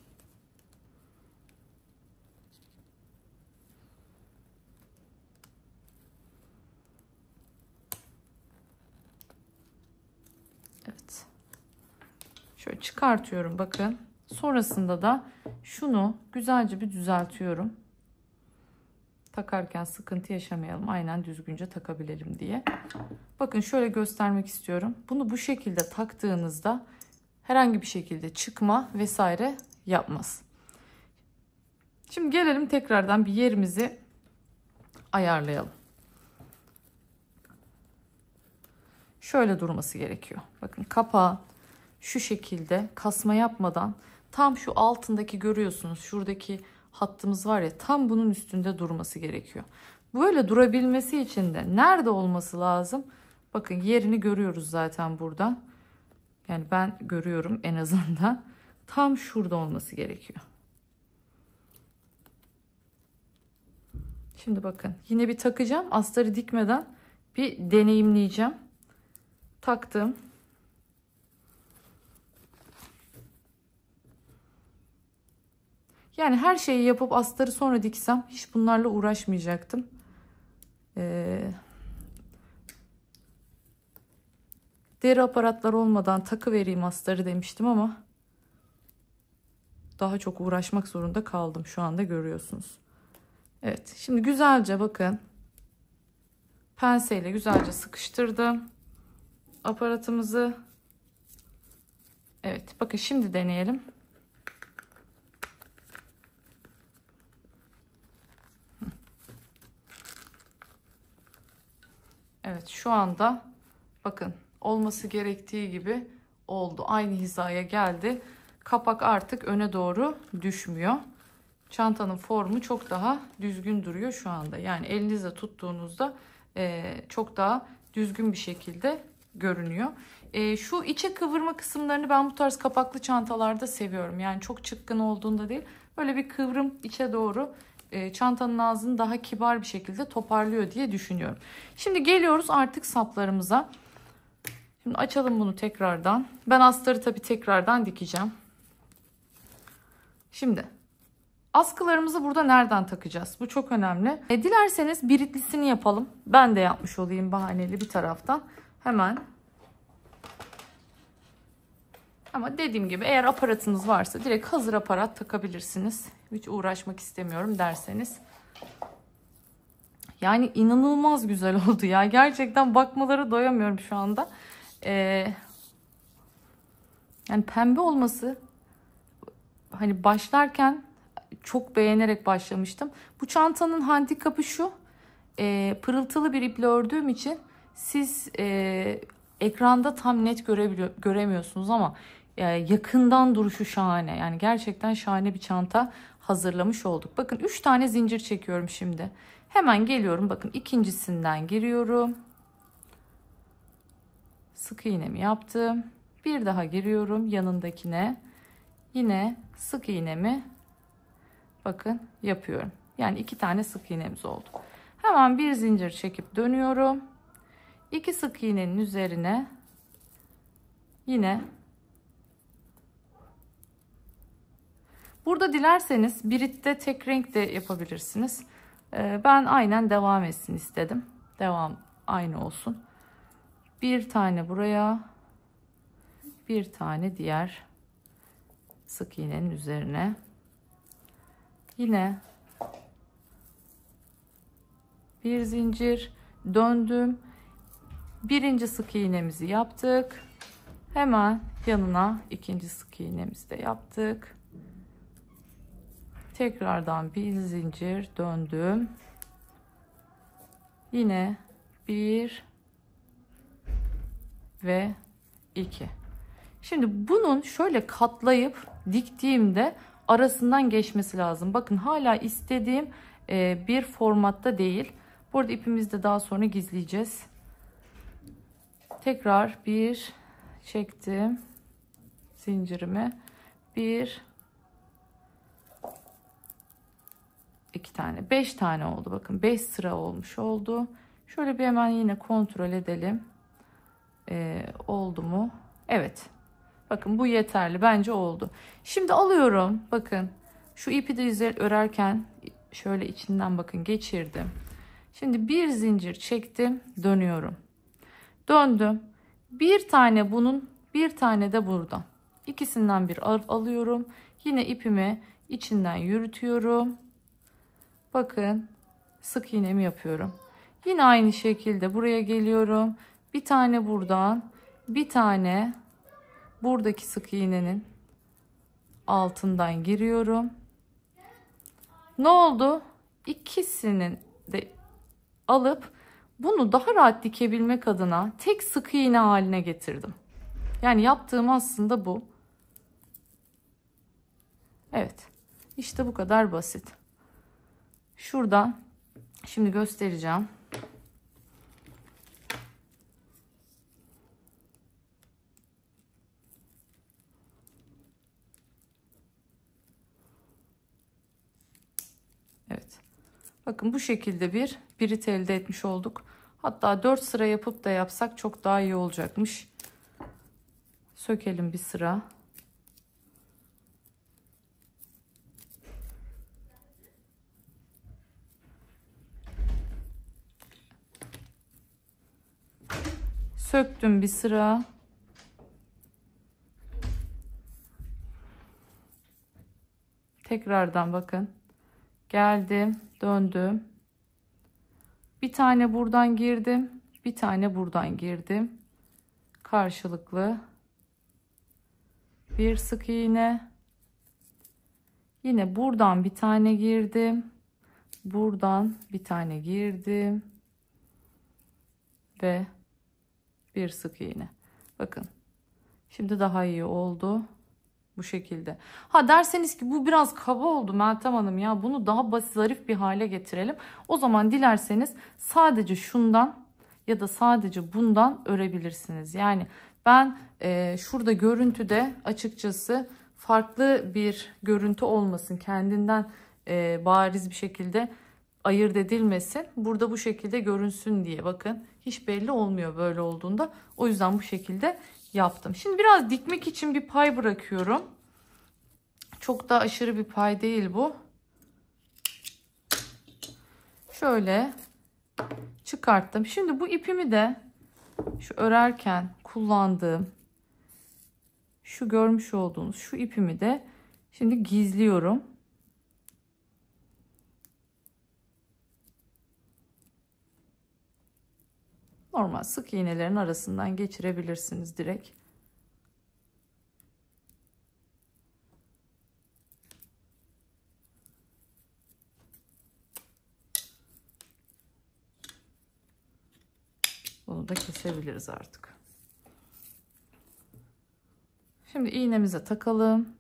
Şöyle çıkartıyorum bakın. Sonrasında da şunu güzelce bir düzeltiyorum. Takarken sıkıntı yaşamayalım. Aynen düzgünce takabilelim diye. Bakın şöyle göstermek istiyorum. Bunu bu şekilde taktığınızda herhangi bir şekilde çıkma vesaire yapmaz. Şimdi gelelim tekrardan bir yerimizi ayarlayalım. Şöyle durması gerekiyor. Bakın kapağı şu şekilde kasma yapmadan tam şu altındaki görüyorsunuz. Şuradaki hattımız var ya, tam bunun üstünde durması gerekiyor. Böyle durabilmesi için de nerede olması lazım? Bakın yerini görüyoruz zaten burada. Yani ben görüyorum en azından. Tam şurada olması gerekiyor. Şimdi bakın yine bir takacağım. Astarı dikmeden bir deneyimleyeceğim. Taktım. Yani her şeyi yapıp astarı sonra diksem hiç bunlarla uğraşmayacaktım. Deri aparatlar olmadan takı vereyim astarı demiştim ama daha çok uğraşmak zorunda kaldım. Şu anda görüyorsunuz. Evet, şimdi güzelce bakın penseyle güzelce sıkıştırdım aparatımızı. Evet, bakın şimdi deneyelim. Evet, şu anda bakın olması gerektiği gibi oldu. Aynı hizaya geldi. Kapak artık öne doğru düşmüyor. Çantanın formu çok daha düzgün duruyor şu anda. Yani elinizle tuttuğunuzda çok daha düzgün bir şekilde görünüyor. Şu içe kıvırma kısımlarını ben bu tarz kapaklı çantalarda seviyorum. Yani çok çıkkın olduğunda değil. Böyle bir kıvrım içe doğru çantanın ağzını daha kibar bir şekilde toparlıyor diye düşünüyorum. Şimdi geliyoruz artık saplarımıza. Şimdi açalım bunu tekrardan. Ben astarı tabii tekrardan dikeceğim. Şimdi askılarımızı burada nereden takacağız? Bu çok önemli. Dilerseniz biritlisini yapalım. Ben de yapmış olayım bahaneli bir taraftan. Hemen. Ama dediğim gibi eğer aparatınız varsa direkt hazır aparat takabilirsiniz. Hiç uğraşmak istemiyorum derseniz. Yani inanılmaz güzel oldu ya. Gerçekten bakmalara doyamıyorum şu anda. Yani pembe olması, hani başlarken çok beğenerek başlamıştım. Bu çantanın handikapı şu. Pırıltılı bir iple ördüğüm için siz ekranda tam net göremiyorsunuz ama yakından duruşu şahane. Yani gerçekten şahane bir çanta hazırlamış olduk. Bakın 3 tane zincir çekiyorum şimdi. Hemen geliyorum. Bakın ikincisinden giriyorum. Sık iğnemi yaptım. Bir daha giriyorum yanındakine. Yine sık iğnemi bakın yapıyorum. Yani 2 tane sık iğnemiz oldu. Hemen bir zincir çekip dönüyorum. 2 sık iğnenin üzerine yine burada dilerseniz biritte tek renk de yapabilirsiniz. Ben aynen devam etsin istedim. Devam aynı olsun. Bir tane buraya, bir tane diğer sık iğnenin üzerine. Yine bir zincir döndüm. Birinci sık iğnemizi yaptık. Hemen yanına ikinci sık iğnemizi de yaptık. Tekrardan bir zincir döndüm. Yine bir ve iki. Şimdi bunun şöyle katlayıp diktiğimde arasından geçmesi lazım. Bakın hala istediğim bir formatta değil. Burada ipimizi de daha sonra gizleyeceğiz. Tekrar bir çektim zincirimi. Bir, iki tane, 5 tane oldu. Bakın 5 sıra olmuş oldu. Şöyle bir hemen yine kontrol edelim. Oldu mu? Evet. Bakın bu yeterli. Bence oldu. Şimdi alıyorum. Bakın şu ipi de örerken şöyle içinden bakın geçirdim. Şimdi bir zincir çektim. Dönüyorum. Döndüm. Bir tane bunun, bir tane de buradan. İkisinden bir alıyorum. Yine ipimi içinden yürütüyorum. Bakın sık iğnemi yapıyorum. Yine aynı şekilde buraya geliyorum. Bir tane buradan, bir tane buradaki sık iğnenin altından giriyorum. Ne oldu? İkisinin de alıp bunu daha rahat dikebilmek adına tek sık iğne haline getirdim. Yani yaptığım aslında bu. Evet. İşte bu kadar basit. Şuradan şimdi göstereceğim. Evet. Bakın bu şekilde bir birit elde etmiş olduk. Hatta 4 sıra yapıp da yapsak çok daha iyi olacakmış. Sökelim bir sıra. Söktüm bir sıra. Tekrardan bakın. Geldim, döndüm. Bir tane buradan girdim, bir tane buradan girdim. Karşılıklı bir sık iğne. Yine buradan bir tane girdim. Buradan bir tane girdim. Ve bir sık iğne. Bakın. Şimdi daha iyi oldu. Bu şekilde. Ha derseniz ki bu biraz kaba oldu Meltem Hanım ya. Bunu daha basit, zarif bir hale getirelim. O zaman dilerseniz sadece şundan ya da sadece bundan örebilirsiniz. Yani ben şurada görüntüde açıkçası farklı bir görüntü olmasın. Kendinden bariz bir şekilde ayırt edilmesin. Burada bu şekilde görünsün diye. Bakın hiç belli olmuyor böyle olduğunda. O yüzden bu şekilde yaptım. Şimdi biraz dikmek için bir pay bırakıyorum. Çok da aşırı bir pay değil bu. Şöyle çıkarttım. Şimdi bu ipimi de şu örerken kullandığım şu görmüş olduğunuz şu ipimi de şimdi gizliyorum. Normal sık iğnelerin arasından geçirebilirsiniz direkt. Bunu da kesebiliriz artık. Şimdi iğnemize takalım.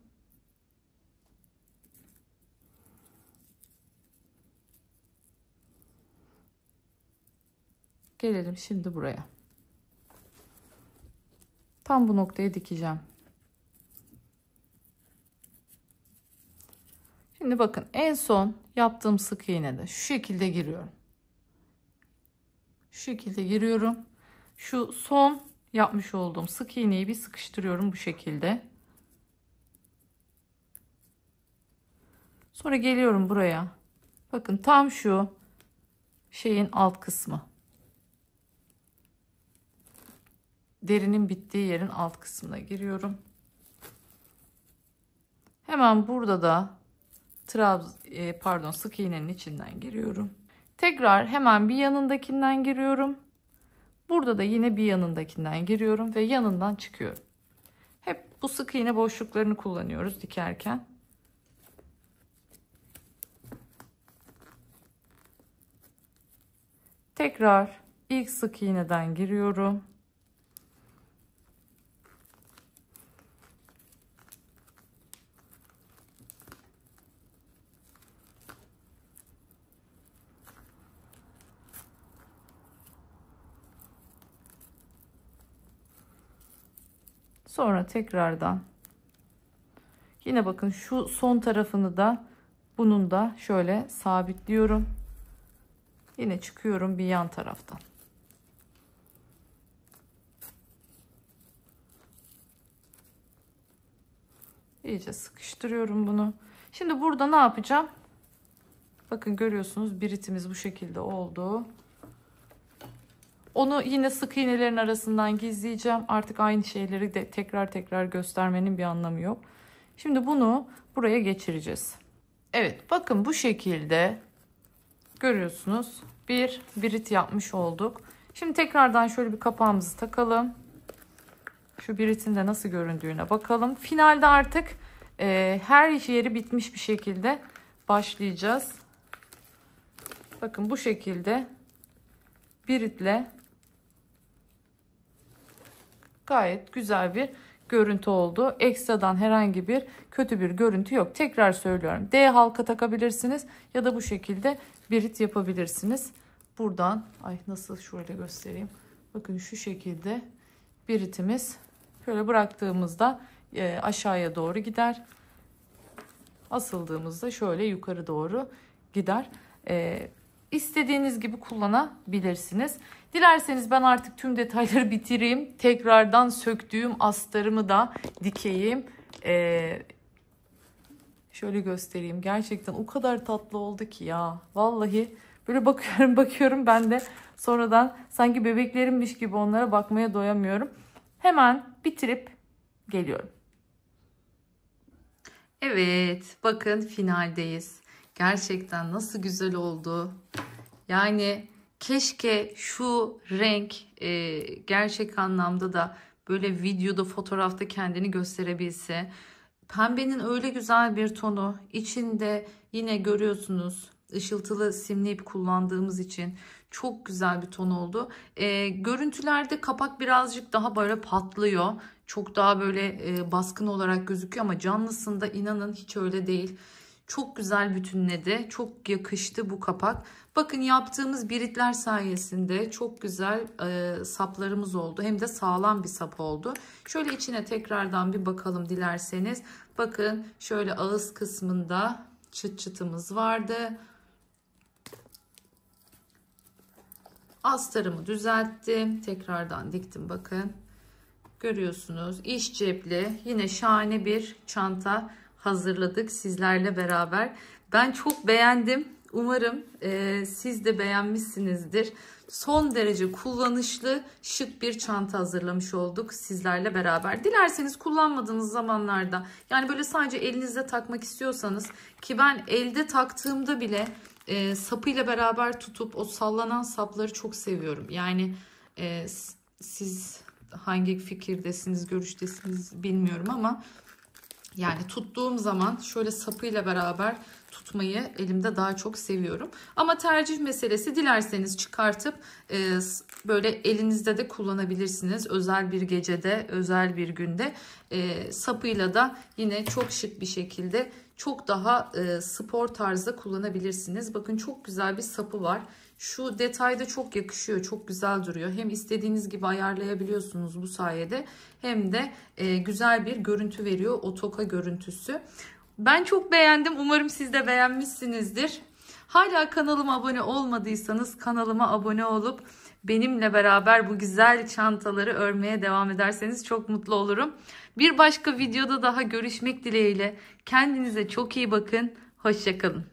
Gelelim şimdi buraya. Tam bu noktaya dikeceğim. Şimdi bakın en son yaptığım sık iğnede şu şekilde giriyorum. Şu şekilde giriyorum. Şu son yapmış olduğum sık iğneyi bir sıkıştırıyorum bu şekilde. Sonra geliyorum buraya. Bakın tam şu şeyin alt kısmı. Derinin bittiği yerin alt kısmına giriyorum. Hemen burada da sık iğnenin içinden giriyorum. Tekrar hemen bir yanındakinden giriyorum. Burada da yine bir yanındakinden giriyorum ve yanından çıkıyorum. Hep bu sık iğne boşluklarını kullanıyoruz dikerken. Tekrar ilk sık iğneden giriyorum. Sonra tekrardan yine bakın şu son tarafını da bunun da şöyle sabitliyorum. Yine çıkıyorum bir yan taraftan. İyice sıkıştırıyorum bunu. Şimdi burada ne yapacağım? Bakın görüyorsunuz biritimiz bu şekilde oldu. Onu yine sık iğnelerin arasından gizleyeceğim. Artık aynı şeyleri de tekrar tekrar göstermenin bir anlamı yok. Şimdi bunu buraya geçireceğiz. Evet, bakın bu şekilde görüyorsunuz. Bir birit yapmış olduk. Şimdi tekrardan şöyle bir kapağımızı takalım. Şu biritin de nasıl göründüğüne bakalım. Finalde artık her yeri bitmiş bir şekilde başlayacağız. Bakın bu şekilde biritle gayet güzel bir görüntü oldu. Ekstradan herhangi bir kötü bir görüntü yok. Tekrar söylüyorum. D halka takabilirsiniz ya da bu şekilde birit yapabilirsiniz. Buradan nasıl şöyle göstereyim. Bakın şu şekilde biritimiz şöyle bıraktığımızda aşağıya doğru gider. Asıldığımızda şöyle yukarı doğru gider. İstediğiniz gibi kullanabilirsiniz. Dilerseniz ben artık tüm detayları bitireyim. Tekrardan söktüğüm astarımı da dikeyim. Şöyle göstereyim. Gerçekten o kadar tatlı oldu ki ya. Vallahi böyle bakıyorum ben de sonradan sanki bebeklerimmiş gibi onlara bakmaya doyamıyorum. Hemen bitirip geliyorum. Evet, bakın finaldeyiz. Gerçekten nasıl güzel oldu. Yani keşke şu renk gerçek anlamda da böyle videoda, fotoğrafta kendini gösterebilse. Pembenin öyle güzel bir tonu. İçinde yine görüyorsunuz ışıltılı simli ip kullandığımız için çok güzel bir ton oldu. Görüntülerde kapak birazcık daha böyle patlıyor. Çok daha böyle baskın olarak gözüküyor ama canlısında inanın hiç öyle değil. Çok güzel bütünledi. Çok yakıştı bu kapak. Bakın yaptığımız biritler sayesinde çok güzel saplarımız oldu. Hem de sağlam bir sap oldu. Şöyle içine tekrardan bir bakalım dilerseniz. Bakın şöyle ağız kısmında çıt çıtımız vardı. Astarımı düzelttim. Tekrardan diktim bakın. Görüyorsunuz iş cepli yine şahane bir çanta hazırladık sizlerle beraber. Ben çok beğendim. Umarım siz de beğenmişsinizdir. Son derece kullanışlı şık bir çanta hazırlamış olduk sizlerle beraber. Dilerseniz kullanmadığınız zamanlarda yani böyle sadece elinizde takmak istiyorsanız ki ben elde taktığımda bile sapıyla beraber tutup o sallanan sapları çok seviyorum. Yani siz hangi fikirdesiniz, görüştesiniz bilmiyorum ama yani tuttuğum zaman şöyle sapıyla beraber tutmayı elimde daha çok seviyorum. Ama tercih meselesi, dilerseniz çıkartıp böyle elinizde de kullanabilirsiniz. Özel bir gecede, özel bir günde sapıyla da yine çok şık bir şekilde çok daha spor tarzda kullanabilirsiniz. Bakın çok güzel bir sapı var. Şu detayda çok yakışıyor. Çok güzel duruyor. Hem istediğiniz gibi ayarlayabiliyorsunuz bu sayede. Hem de güzel bir görüntü veriyor. O toka görüntüsü. Ben çok beğendim. Umarım siz de beğenmişsinizdir. Hala kanalıma abone olmadıysanız kanalıma abone olup benimle beraber bu güzel çantaları örmeye devam ederseniz çok mutlu olurum. Bir başka videoda daha görüşmek dileğiyle. Kendinize çok iyi bakın. Hoşça kalın.